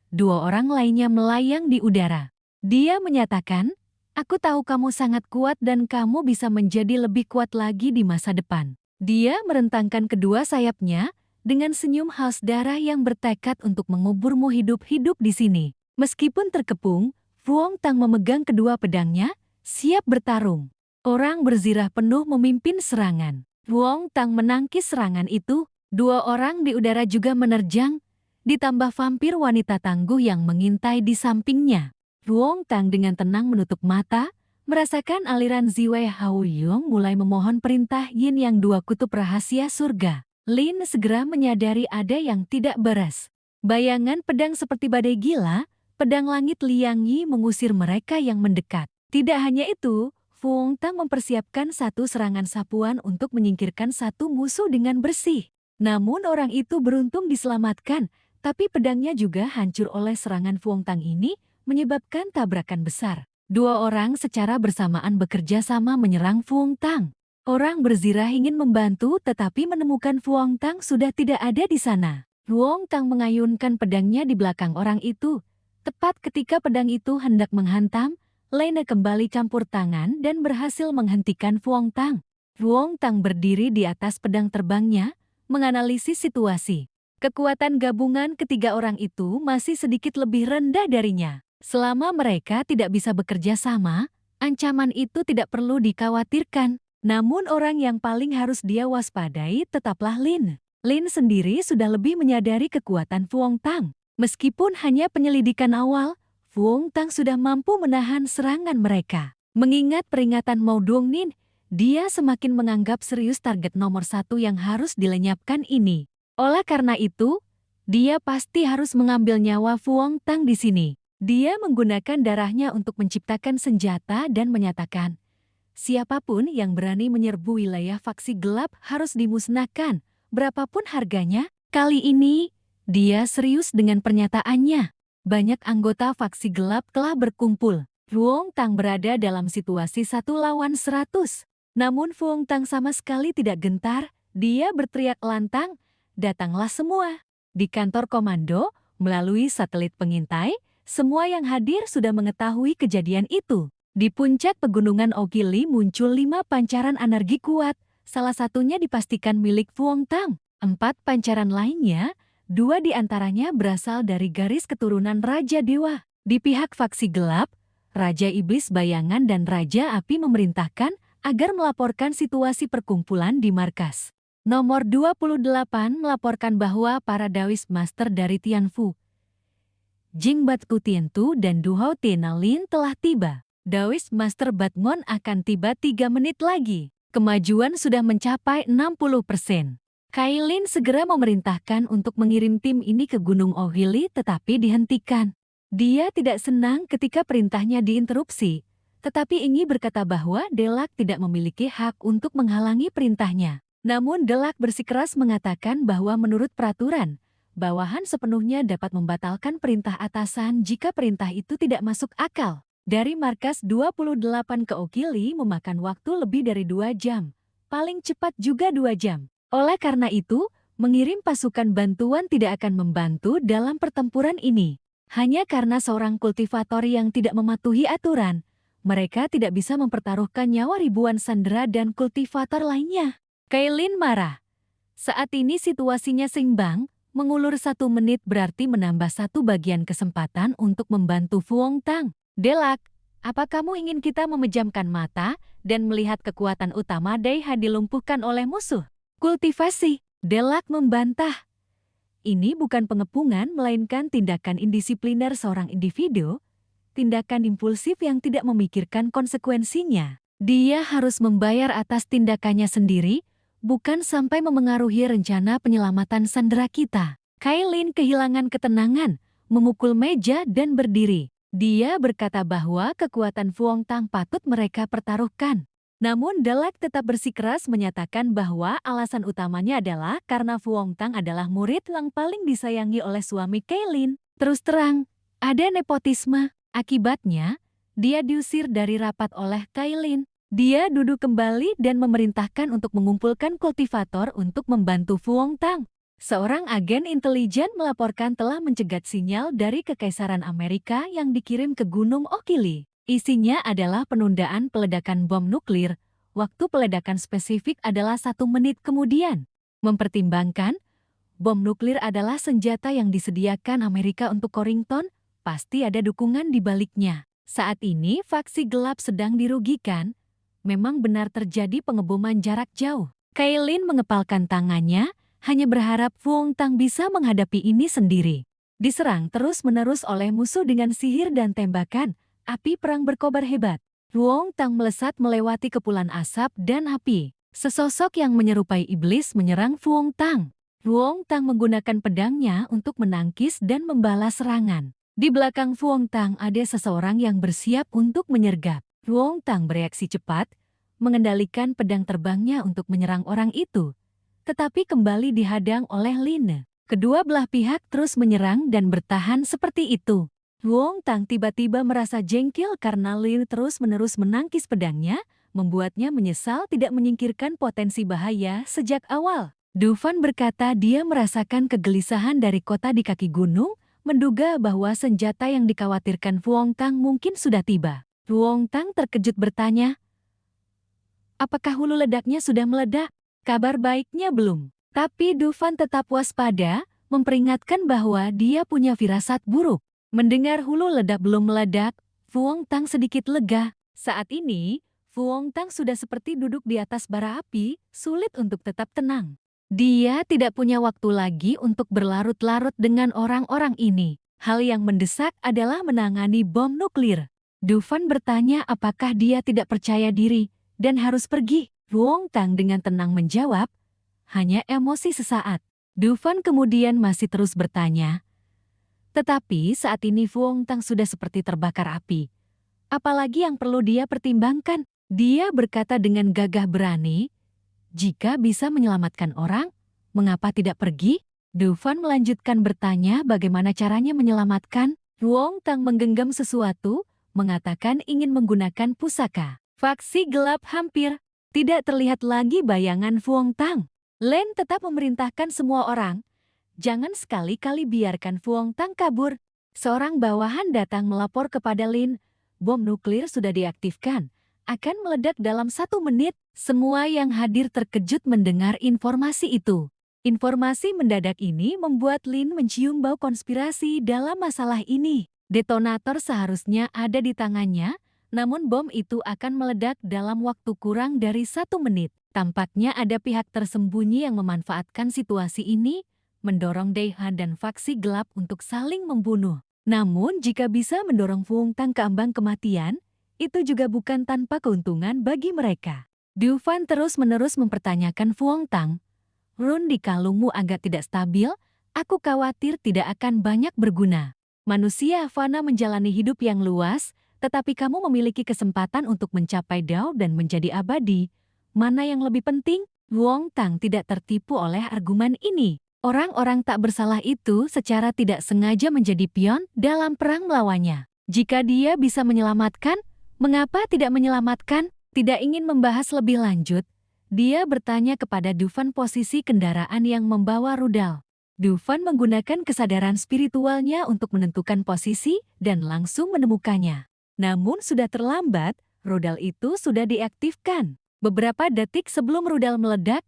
dua orang lainnya melayang di udara. Dia menyatakan, "Aku tahu kamu sangat kuat dan kamu bisa menjadi lebih kuat lagi di masa depan." Dia merentangkan kedua sayapnya dengan senyum haus darah yang bertekad untuk menguburmu hidup-hidup di sini. Meskipun terkepung, Ruong Tang memegang kedua pedangnya, siap bertarung. Orang berzirah penuh memimpin serangan. Ruong Tang menangkis serangan itu. Dua orang di udara juga menerjang, ditambah vampir wanita tangguh yang mengintai di sampingnya. Ruong Tang dengan tenang menutup mata, merasakan aliran Ziwei Haoyong mulai memohon perintah Yin yang dua kutub rahasia surga. Lin segera menyadari ada yang tidak beres. Bayangan pedang seperti badai gila, pedang langit Liang Yi mengusir mereka yang mendekat. Tidak hanya itu, Ruong Tang mempersiapkan satu serangan sapuan untuk menyingkirkan satu musuh dengan bersih. Namun orang itu beruntung diselamatkan, tapi pedangnya juga hancur oleh serangan Ruong Tang ini, menyebabkan tabrakan besar. Dua orang secara bersamaan bekerja sama menyerang Ruong Tang. Orang berzirah ingin membantu tetapi menemukan Ruong Tang sudah tidak ada di sana. Ruong Tang mengayunkan pedangnya di belakang orang itu. Tepat ketika pedang itu hendak menghantam, Lena kembali campur tangan dan berhasil menghentikan Ruong Tang. Ruong Tang berdiri di atas pedang terbangnya, menganalisis situasi. Kekuatan gabungan ketiga orang itu masih sedikit lebih rendah darinya. Selama mereka tidak bisa bekerja sama, ancaman itu tidak perlu dikhawatirkan. Namun orang yang paling harus dia waspadai tetaplah Lin. Lin sendiri sudah lebih menyadari kekuatan Ruong Tang. Meskipun hanya penyelidikan awal, Ruong Tang sudah mampu menahan serangan mereka. Mengingat peringatan Mo Dongnin, dia semakin menganggap serius target nomor satu yang harus dilenyapkan ini. Oleh karena itu, dia pasti harus mengambil nyawa Fuong Tang di sini. Dia menggunakan darahnya untuk menciptakan senjata dan menyatakan, siapapun yang berani menyerbu wilayah faksi gelap harus dimusnahkan, berapapun harganya. Kali ini, dia serius dengan pernyataannya. Banyak anggota faksi gelap telah berkumpul. Fuong Tang berada dalam situasi 1 lawan 100. Namun Fuong Tang sama sekali tidak gentar. Dia berteriak lantang, datanglah semua. Di kantor komando, melalui satelit pengintai, semua yang hadir sudah mengetahui kejadian itu. Di puncak pegunungan Ogili muncul 5 pancaran energi kuat, salah satunya dipastikan milik Fuong Tang. 4 pancaran lainnya, 2 di antaranya berasal dari garis keturunan Raja Dewa. Di pihak faksi gelap, Raja Iblis Bayangan dan Raja Api memerintahkan agar melaporkan situasi perkumpulan di markas. Nomor 28 melaporkan bahwa para Daoist Master dari Tianfu, Jing Batku Tiantu dan Duhao Tianlin telah tiba. Daoist Master Batmon akan tiba 3 menit lagi. Kemajuan sudah mencapai 60%. Kailin segera memerintahkan untuk mengirim tim ini ke Gunung Ogili tetapi dihentikan. Dia tidak senang ketika perintahnya diinterupsi, tetapi Ingi berkata bahwa Delak tidak memiliki hak untuk menghalangi perintahnya. Namun Delak bersikeras mengatakan bahwa menurut peraturan, bawahan sepenuhnya dapat membatalkan perintah atasan jika perintah itu tidak masuk akal. Dari markas 28 ke Ogili memakan waktu lebih dari 2 jam, paling cepat juga 2 jam. Oleh karena itu, mengirim pasukan bantuan tidak akan membantu dalam pertempuran ini. Hanya karena seorang kultivator yang tidak mematuhi aturan, mereka tidak bisa mempertaruhkan nyawa ribuan sandera dan kultivator lainnya. Kailin marah. Saat ini situasinya seimbang, mengulur 1 menit berarti menambah 1 bagian kesempatan untuk membantu Fuong Tang. Delak, apa kamu ingin kita memejamkan mata dan melihat kekuatan utama Daiha dilumpuhkan oleh musuh? Kultivasi, Delak membantah. Ini bukan pengepungan melainkan tindakan indisipliner seorang individu, tindakan impulsif yang tidak memikirkan konsekuensinya. Dia harus membayar atas tindakannya sendiri, bukan sampai memengaruhi rencana penyelamatan sandera kita. Kailin kehilangan ketenangan, memukul meja dan berdiri. Dia berkata bahwa kekuatan Fuong Tang patut mereka pertaruhkan. Namun Delak tetap bersikeras menyatakan bahwa alasan utamanya adalah karena Fuong Tang adalah murid yang paling disayangi oleh suami Kailin. Terus terang, ada nepotisme. Akibatnya, dia diusir dari rapat oleh Kailin. Dia duduk kembali dan memerintahkan untuk mengumpulkan kultivator untuk membantu Fuong Tang. Seorang agen intelijen melaporkan telah mencegat sinyal dari Kekaisaran Amerika yang dikirim ke Gunung Ogili. Isinya adalah penundaan peledakan bom nuklir. Waktu peledakan spesifik adalah 1 menit kemudian. Mempertimbangkan, bom nuklir adalah senjata yang disediakan Amerika untuk Corrington, pasti ada dukungan di baliknya. Saat ini faksi gelap sedang dirugikan. Memang benar terjadi pengeboman jarak jauh. Kailin mengepalkan tangannya, hanya berharap Fuong Tang bisa menghadapi ini sendiri. Diserang terus-menerus oleh musuh dengan sihir dan tembakan, api perang berkobar hebat. Fuong Tang melesat melewati kepulan asap dan api. Sesosok yang menyerupai iblis menyerang Fuong Tang. Fuong Tang menggunakan pedangnya untuk menangkis dan membalas serangan. Di belakang Fuong Tang ada seseorang yang bersiap untuk menyergap. Fuong Tang bereaksi cepat, mengendalikan pedang terbangnya untuk menyerang orang itu. Tetapi kembali dihadang oleh Lin. Kedua belah pihak terus menyerang dan bertahan seperti itu. Fuong Tang tiba-tiba merasa jengkel karena Lin terus-menerus menangkis pedangnya, membuatnya menyesal tidak menyingkirkan potensi bahaya sejak awal. Dufan berkata dia merasakan kegelisahan dari kota di kaki gunung, menduga bahwa senjata yang dikhawatirkan Fuong Tang mungkin sudah tiba. Fuong Tang terkejut bertanya, apakah hulu ledaknya sudah meledak? Kabar baiknya belum. Tapi Dufan tetap waspada, memperingatkan bahwa dia punya firasat buruk. Mendengar hulu ledak belum meledak, Fuong Tang sedikit lega. Saat ini, Fuong Tang sudah seperti duduk di atas bara api, sulit untuk tetap tenang. Dia tidak punya waktu lagi untuk berlarut-larut dengan orang-orang ini. Hal yang mendesak adalah menangani bom nuklir. Dufan bertanya apakah dia tidak percaya diri dan harus pergi. Fuong Tang dengan tenang menjawab, hanya emosi sesaat. Dufan kemudian masih terus bertanya, tetapi saat ini Fuong Tang sudah seperti terbakar api. Apalagi yang perlu dia pertimbangkan? Dia berkata dengan gagah berani, jika bisa menyelamatkan orang, mengapa tidak pergi? Dufan melanjutkan bertanya bagaimana caranya menyelamatkan. Fuong Tang menggenggam sesuatu, mengatakan ingin menggunakan pusaka. Faksi gelap hampir tidak terlihat lagi bayangan Fuong Tang. Len tetap memerintahkan semua orang, jangan sekali-kali biarkan Fuong Tang kabur. Seorang bawahan datang melapor kepada Lin, bom nuklir sudah diaktifkan, akan meledak dalam 1 menit. Semua yang hadir terkejut mendengar informasi itu. Informasi mendadak ini membuat Lin mencium bau konspirasi dalam masalah ini. Detonator seharusnya ada di tangannya, namun bom itu akan meledak dalam waktu kurang dari 1 menit. Tampaknya ada pihak tersembunyi yang memanfaatkan situasi ini, mendorong Daihan dan faksi gelap untuk saling membunuh. Namun jika bisa mendorong Fuong Tang ke ambang kematian, itu juga bukan tanpa keuntungan bagi mereka. Dufan terus-menerus mempertanyakan Fuong Tang. Run di kalungmu agak tidak stabil, aku khawatir tidak akan banyak berguna. Manusia fana menjalani hidup yang luas, tetapi kamu memiliki kesempatan untuk mencapai Dao dan menjadi abadi. Mana yang lebih penting? Fuong Tang tidak tertipu oleh argumen ini. Orang-orang tak bersalah itu secara tidak sengaja menjadi pion dalam perang melawannya. Jika dia bisa menyelamatkan, mengapa tidak menyelamatkan? Tidak ingin membahas lebih lanjut, dia bertanya kepada Dufan posisi kendaraan yang membawa rudal. Dufan menggunakan kesadaran spiritualnya untuk menentukan posisi dan langsung menemukannya. Namun sudah terlambat, rudal itu sudah diaktifkan. Beberapa detik sebelum rudal meledak,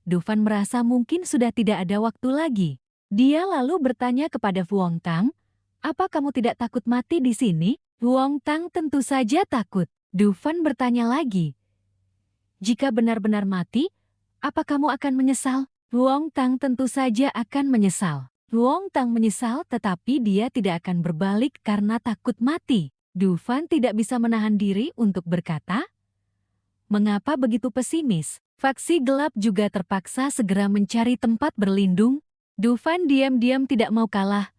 Dufan merasa mungkin sudah tidak ada waktu lagi. Dia lalu bertanya kepada Fuong Tang, apa kamu tidak takut mati di sini? Fuong Tang tentu saja takut. Dufan bertanya lagi, jika benar-benar mati, apa kamu akan menyesal? Fuong Tang tentu saja akan menyesal. Fuong Tang menyesal tetapi dia tidak akan berbalik karena takut mati. Dufan tidak bisa menahan diri untuk berkata, mengapa begitu pesimis? Faksi gelap juga terpaksa segera mencari tempat berlindung. Dufan diam-diam tidak mau kalah.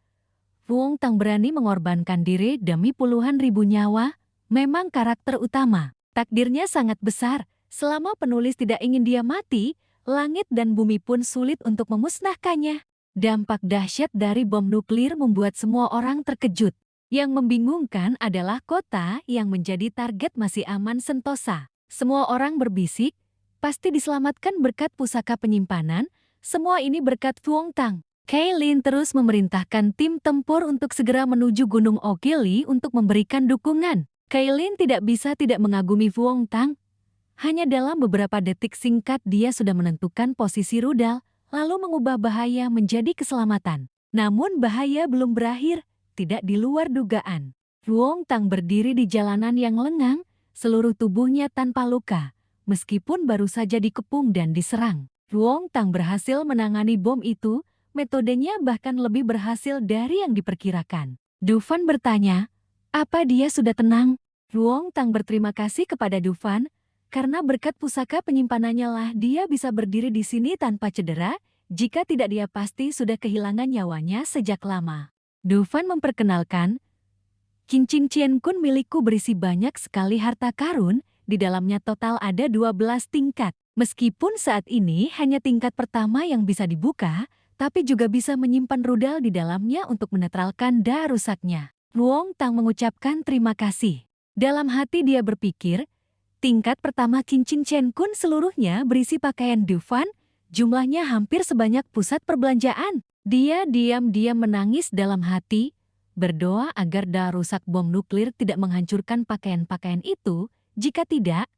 Fuong Tang berani mengorbankan diri demi puluhan ribu nyawa. Memang karakter utama. Takdirnya sangat besar. Selama penulis tidak ingin dia mati, langit dan bumi pun sulit untuk memusnahkannya. Dampak dahsyat dari bom nuklir membuat semua orang terkejut. Yang membingungkan adalah kota yang menjadi target masih aman sentosa. Semua orang berbisik, pasti diselamatkan berkat pusaka penyimpanan, semua ini berkat Fuong Tang. Kailin terus memerintahkan tim tempur untuk segera menuju Gunung Okili untuk memberikan dukungan. Kailin tidak bisa tidak mengagumi Fuong Tang. Hanya dalam beberapa detik singkat dia sudah menentukan posisi rudal, lalu mengubah bahaya menjadi keselamatan. Namun bahaya belum berakhir, tidak di luar dugaan. Fuong Tang berdiri di jalanan yang lengang, seluruh tubuhnya tanpa luka, meskipun baru saja dikepung dan diserang. Fuong Tang berhasil menangani bom itu, metodenya bahkan lebih berhasil dari yang diperkirakan. Dufan bertanya, apa dia sudah tenang? Fuong Tang berterima kasih kepada Dufan, karena berkat pusaka penyimpanannya lah dia bisa berdiri di sini tanpa cedera, jika tidak dia pasti sudah kehilangan nyawanya sejak lama. Dufan memperkenalkan, cincin Chien Kun milikku berisi banyak sekali harta karun, di dalamnya total ada 12 tingkat. Meskipun saat ini hanya tingkat pertama yang bisa dibuka, tapi juga bisa menyimpan rudal di dalamnya untuk menetralkan daya rusaknya. Fuong Tang mengucapkan terima kasih. Dalam hati dia berpikir, tingkat pertama cincin Chien Kun seluruhnya berisi pakaian Dufan, jumlahnya hampir sebanyak pusat perbelanjaan. Dia diam-diam menangis dalam hati, berdoa agar daya rusak bom nuklir tidak menghancurkan pakaian-pakaian itu, jika tidak,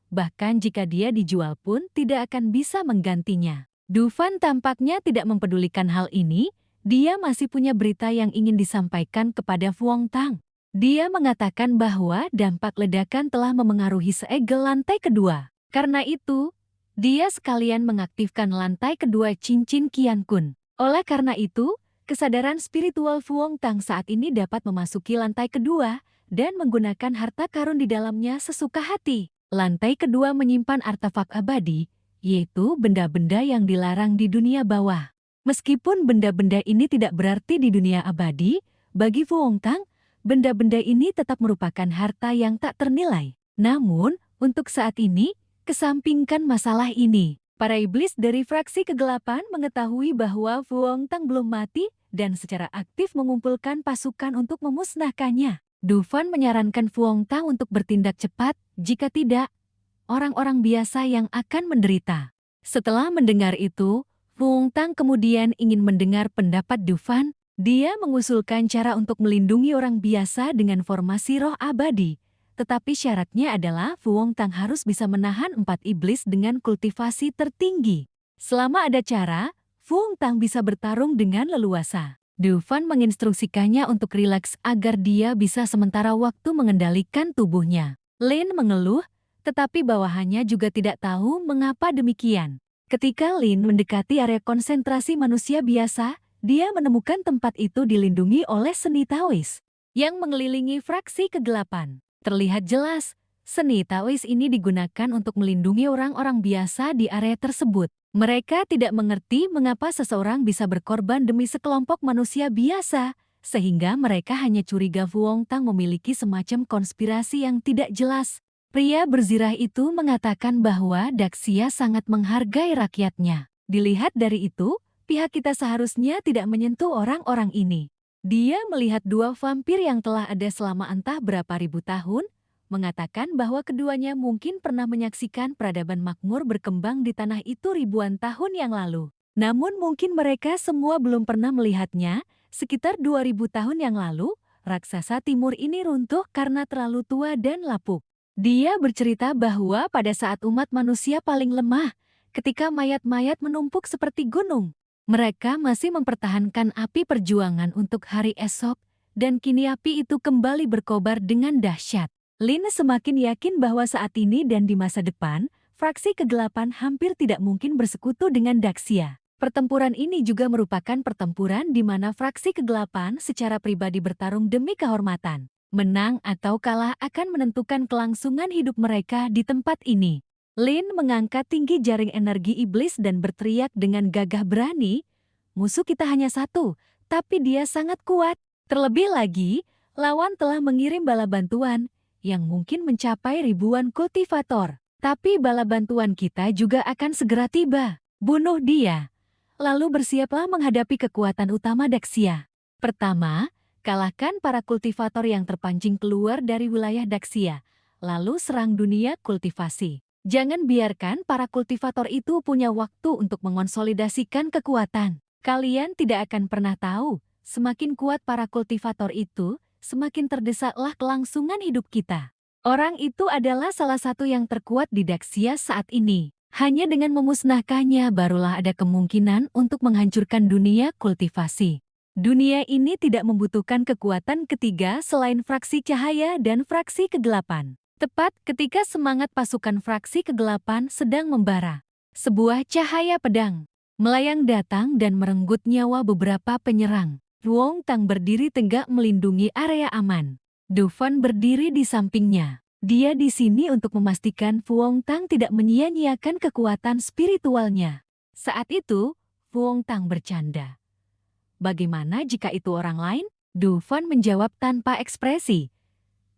bahkan jika dia dijual pun tidak akan bisa menggantinya. Dufan tampaknya tidak mempedulikan hal ini, dia masih punya berita yang ingin disampaikan kepada Fuong Tang. Dia mengatakan bahwa dampak ledakan telah memengaruhi segel lantai kedua. Karena itu, dia sekalian mengaktifkan lantai kedua cincin Qian Kun. Oleh karena itu, kesadaran spiritual Fuong Tang saat ini dapat memasuki lantai kedua dan menggunakan harta karun di dalamnya sesuka hati. Lantai kedua menyimpan artefak abadi, yaitu benda-benda yang dilarang di dunia bawah. Meskipun benda-benda ini tidak berarti di dunia abadi, bagi Fu Hongtang, benda-benda ini tetap merupakan harta yang tak ternilai. Namun, untuk saat ini, kesampingkan masalah ini. Para iblis dari fraksi kegelapan mengetahui bahwa Fu Hongtang belum mati dan secara aktif mengumpulkan pasukan untuk memusnahkannya. Du Fan menyarankan Fu Hongtang untuk bertindak cepat, jika tidak, orang-orang biasa yang akan menderita. Setelah mendengar itu, Fu Hongtang kemudian ingin mendengar pendapat Du Fan. Dia mengusulkan cara untuk melindungi orang biasa dengan formasi roh abadi. Tetapi syaratnya adalah Fu Hongtang harus bisa menahan 4 iblis dengan kultivasi tertinggi. Selama ada cara, Fu Hongtang bisa bertarung dengan leluasa. Du Fan menginstruksikannya untuk rileks agar dia bisa sementara waktu mengendalikan tubuhnya. Lin mengeluh, tetapi bawahannya juga tidak tahu mengapa demikian. Ketika Lin mendekati area konsentrasi manusia biasa, dia menemukan tempat itu dilindungi oleh seni Taois yang mengelilingi fraksi kegelapan. Terlihat jelas, seni Taois ini digunakan untuk melindungi orang-orang biasa di area tersebut. Mereka tidak mengerti mengapa seseorang bisa berkorban demi sekelompok manusia biasa, sehingga mereka hanya curiga Fu Hongtang memiliki semacam konspirasi yang tidak jelas. Pria berzirah itu mengatakan bahwa Daxia sangat menghargai rakyatnya. Dilihat dari itu, pihak kita seharusnya tidak menyentuh orang-orang ini. Dia melihat 2 vampir yang telah ada selama entah berapa ribu tahun, mengatakan bahwa keduanya mungkin pernah menyaksikan peradaban makmur berkembang di tanah itu ribuan tahun yang lalu. Namun mungkin mereka semua belum pernah melihatnya. Sekitar 2000 tahun yang lalu, raksasa timur ini runtuh karena terlalu tua dan lapuk. Dia bercerita bahwa pada saat umat manusia paling lemah, ketika mayat-mayat menumpuk seperti gunung, mereka masih mempertahankan api perjuangan untuk hari esok, dan kini api itu kembali berkobar dengan dahsyat. Lin semakin yakin bahwa saat ini dan di masa depan, fraksi kegelapan hampir tidak mungkin bersekutu dengan Daxia. Pertempuran ini juga merupakan pertempuran di mana fraksi kegelapan secara pribadi bertarung demi kehormatan. Menang atau kalah akan menentukan kelangsungan hidup mereka di tempat ini. Lin mengangkat tinggi jaring energi iblis dan berteriak dengan gagah berani, "Musuh kita hanya satu, tapi dia sangat kuat." Terlebih lagi, lawan telah mengirim bala bantuan yang mungkin mencapai ribuan kultivator. Tapi bala bantuan kita juga akan segera tiba. Bunuh dia. Lalu bersiaplah menghadapi kekuatan utama Daxia. Pertama, kalahkan para kultivator yang terpancing keluar dari wilayah Daxia, lalu serang dunia kultivasi. Jangan biarkan para kultivator itu punya waktu untuk mengonsolidasikan kekuatan. Kalian tidak akan pernah tahu, semakin kuat para kultivator itu, semakin terdesaklah kelangsungan hidup kita. Orang itu adalah salah satu yang terkuat di Daxia saat ini. Hanya dengan memusnahkannya barulah ada kemungkinan untuk menghancurkan dunia kultivasi. Dunia ini tidak membutuhkan kekuatan ketiga selain fraksi cahaya dan fraksi kegelapan. Tepat ketika semangat pasukan fraksi kegelapan sedang membara, sebuah cahaya pedang melayang datang dan merenggut nyawa beberapa penyerang. Fu Hongtang berdiri tegak melindungi area aman. Du Fan berdiri di sampingnya. Dia di sini untuk memastikan Fu Hongtang tidak menyia-nyiakan kekuatan spiritualnya. Saat itu, Fu Hongtang bercanda. Bagaimana jika itu orang lain? Du Fan menjawab tanpa ekspresi.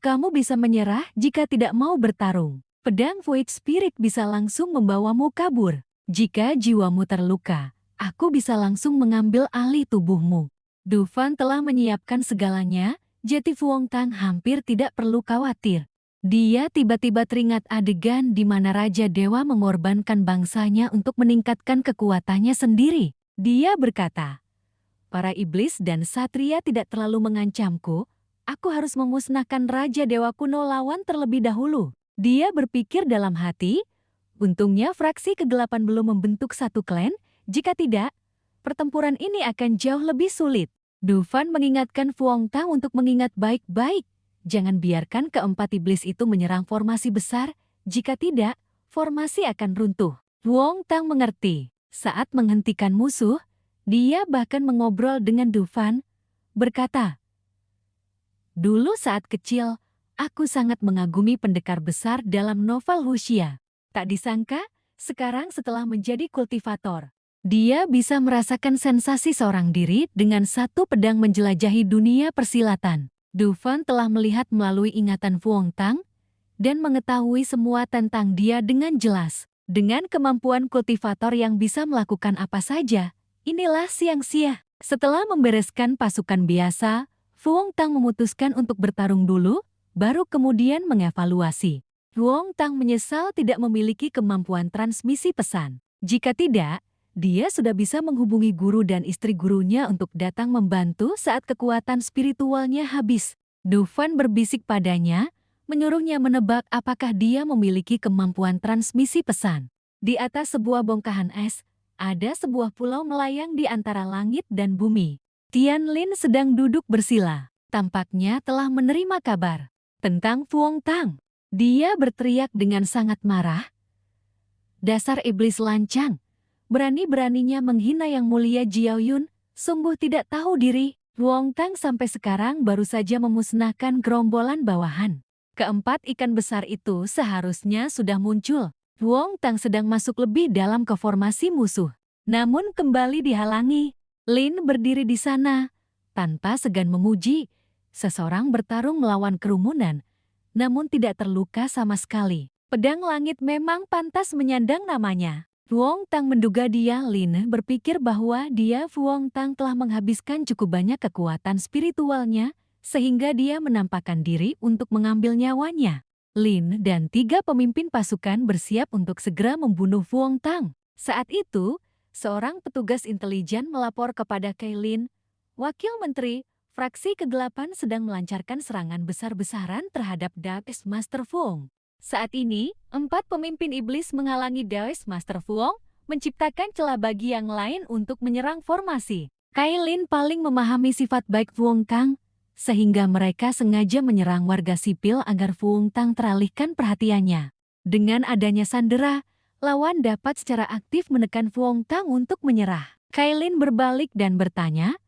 Kamu bisa menyerah jika tidak mau bertarung. Pedang Void Spirit bisa langsung membawamu kabur. Jika jiwamu terluka, aku bisa langsung mengambil alih tubuhmu. Du Fan telah menyiapkan segalanya, jadi Fu Hongtang hampir tidak perlu khawatir. Dia tiba-tiba teringat adegan di mana Raja Dewa mengorbankan bangsanya untuk meningkatkan kekuatannya sendiri. Dia berkata, "Para iblis dan satria tidak terlalu mengancamku, aku harus memusnahkan Raja Dewa kuno lawan terlebih dahulu." Dia berpikir dalam hati, untungnya fraksi kegelapan belum membentuk satu klan, jika tidak, pertempuran ini akan jauh lebih sulit. Du Fan mengingatkan Fu Hongtang untuk mengingat baik-baik, jangan biarkan keempat iblis itu menyerang formasi besar, jika tidak, formasi akan runtuh. Fu Hongtang mengerti, saat menghentikan musuh, dia bahkan mengobrol dengan Du Fan, berkata, "Dulu saat kecil, aku sangat mengagumi pendekar besar dalam novel Wuxia. Tak disangka, sekarang setelah menjadi kultivator, Dia bisa merasakan sensasi seorang diri dengan satu pedang menjelajahi dunia persilatan. Du Fan telah melihat melalui ingatan Fuong Tang dan mengetahui semua tentang dia dengan jelas. Dengan kemampuan kultivator yang bisa melakukan apa saja, inilah Siang Xia. Setelah membereskan pasukan biasa, Fuong Tang memutuskan untuk bertarung dulu, baru kemudian mengevaluasi. Fuong Tang menyesal tidak memiliki kemampuan transmisi pesan. Jika tidak, dia sudah bisa menghubungi guru dan istri gurunya untuk datang membantu saat kekuatan spiritualnya habis. Du Fan berbisik padanya, menyuruhnya menebak apakah dia memiliki kemampuan transmisi pesan. Di atas sebuah bongkahan es, ada sebuah pulau melayang di antara langit dan bumi. Tian Lin sedang duduk bersila. Tampaknya telah menerima kabar tentang Fuong Tang. Dia berteriak dengan sangat marah. Dasar iblis lancang, berani-beraninya menghina yang mulia Jiao Yun, sungguh tidak tahu diri. Fuong Tang sampai sekarang baru saja memusnahkan gerombolan bawahan. Keempat ikan besar itu seharusnya sudah muncul. Fuong Tang sedang masuk lebih dalam ke formasi musuh. Namun kembali dihalangi. Lin berdiri di sana, tanpa segan memuji. Seseorang bertarung melawan kerumunan, namun tidak terluka sama sekali. Pedang langit memang pantas menyandang namanya. Fuong Tang menduga dia, Lin berpikir bahwa dia Fuong Tang telah menghabiskan cukup banyak kekuatan spiritualnya, sehingga dia menampakkan diri untuk mengambil nyawanya. Lin dan 3 pemimpin pasukan bersiap untuk segera membunuh Fuong Tang. Saat itu, seorang petugas intelijen melapor kepada Kailin, Wakil Menteri, fraksi kegelapan sedang melancarkan serangan besar-besaran terhadap Daoist Master Fuong. Saat ini, 4 pemimpin iblis menghalangi Daoist Master Fuong, menciptakan celah bagi yang lain untuk menyerang formasi. Kailin paling memahami sifat baik Fuong Tang, sehingga mereka sengaja menyerang warga sipil agar Fuong Tang teralihkan perhatiannya. Dengan adanya sandera, lawan dapat secara aktif menekan Fuong Tang untuk menyerah. Kailin berbalik dan bertanya,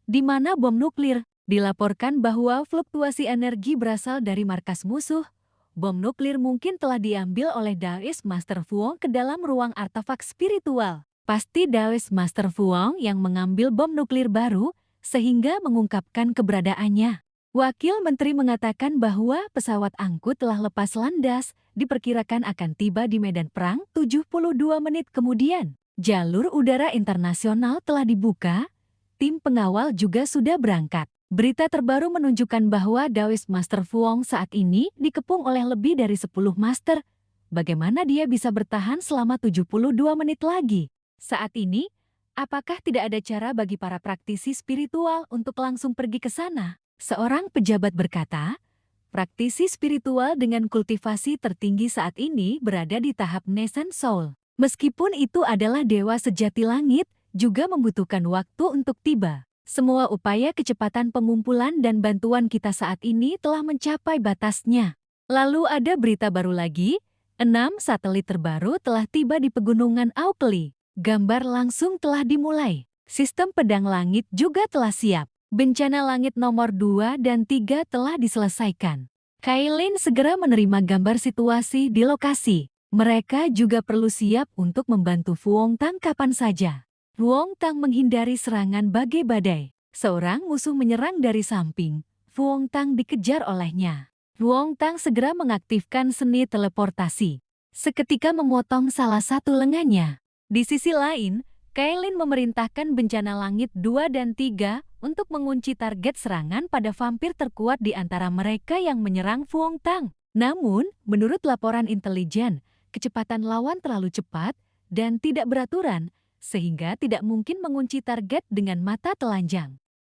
di mana bom nuklir? Dilaporkan bahwa fluktuasi energi berasal dari markas musuh. Bom nuklir mungkin telah diambil oleh Daoist Master Fuong ke dalam ruang artefak spiritual. Pasti Daoist Master Fuong yang mengambil bom nuklir baru, sehingga mengungkapkan keberadaannya. Wakil Menteri mengatakan bahwa pesawat angkut telah lepas landas, diperkirakan akan tiba di medan perang 72 menit kemudian. Jalur udara internasional telah dibuka, tim pengawal juga sudah berangkat. Berita terbaru menunjukkan bahwa Daoist Master Fuong saat ini dikepung oleh lebih dari 10 master. Bagaimana dia bisa bertahan selama 72 menit lagi? Saat ini, apakah tidak ada cara bagi para praktisi spiritual untuk langsung pergi ke sana? Seorang pejabat berkata, praktisi spiritual dengan kultivasi tertinggi saat ini berada di tahap nascent soul. Meskipun itu adalah dewa sejati langit, juga membutuhkan waktu untuk tiba. Semua upaya kecepatan pengumpulan dan bantuan kita saat ini telah mencapai batasnya. Lalu ada berita baru lagi, 6 satelit terbaru telah tiba di pegunungan Aukli. Gambar langsung telah dimulai. Sistem pedang langit juga telah siap. Bencana langit nomor 2 dan 3 telah diselesaikan. Kailin segera menerima gambar situasi di lokasi. Mereka juga perlu siap untuk membantu Fuong Tang kapan saja. Fuong Tang menghindari serangan bagai badai. Seorang musuh menyerang dari samping. Fuong Tang dikejar olehnya. Fuong Tang segera mengaktifkan seni teleportasi. Seketika memotong salah satu lengannya. Di sisi lain, Kailin memerintahkan bencana langit 2 dan 3 untuk mengunci target serangan pada vampir terkuat di antara mereka yang menyerang Fuong Tang. Namun, menurut laporan intelijen, kecepatan lawan terlalu cepat dan tidak beraturan, sehingga tidak mungkin mengunci target dengan mata telanjang.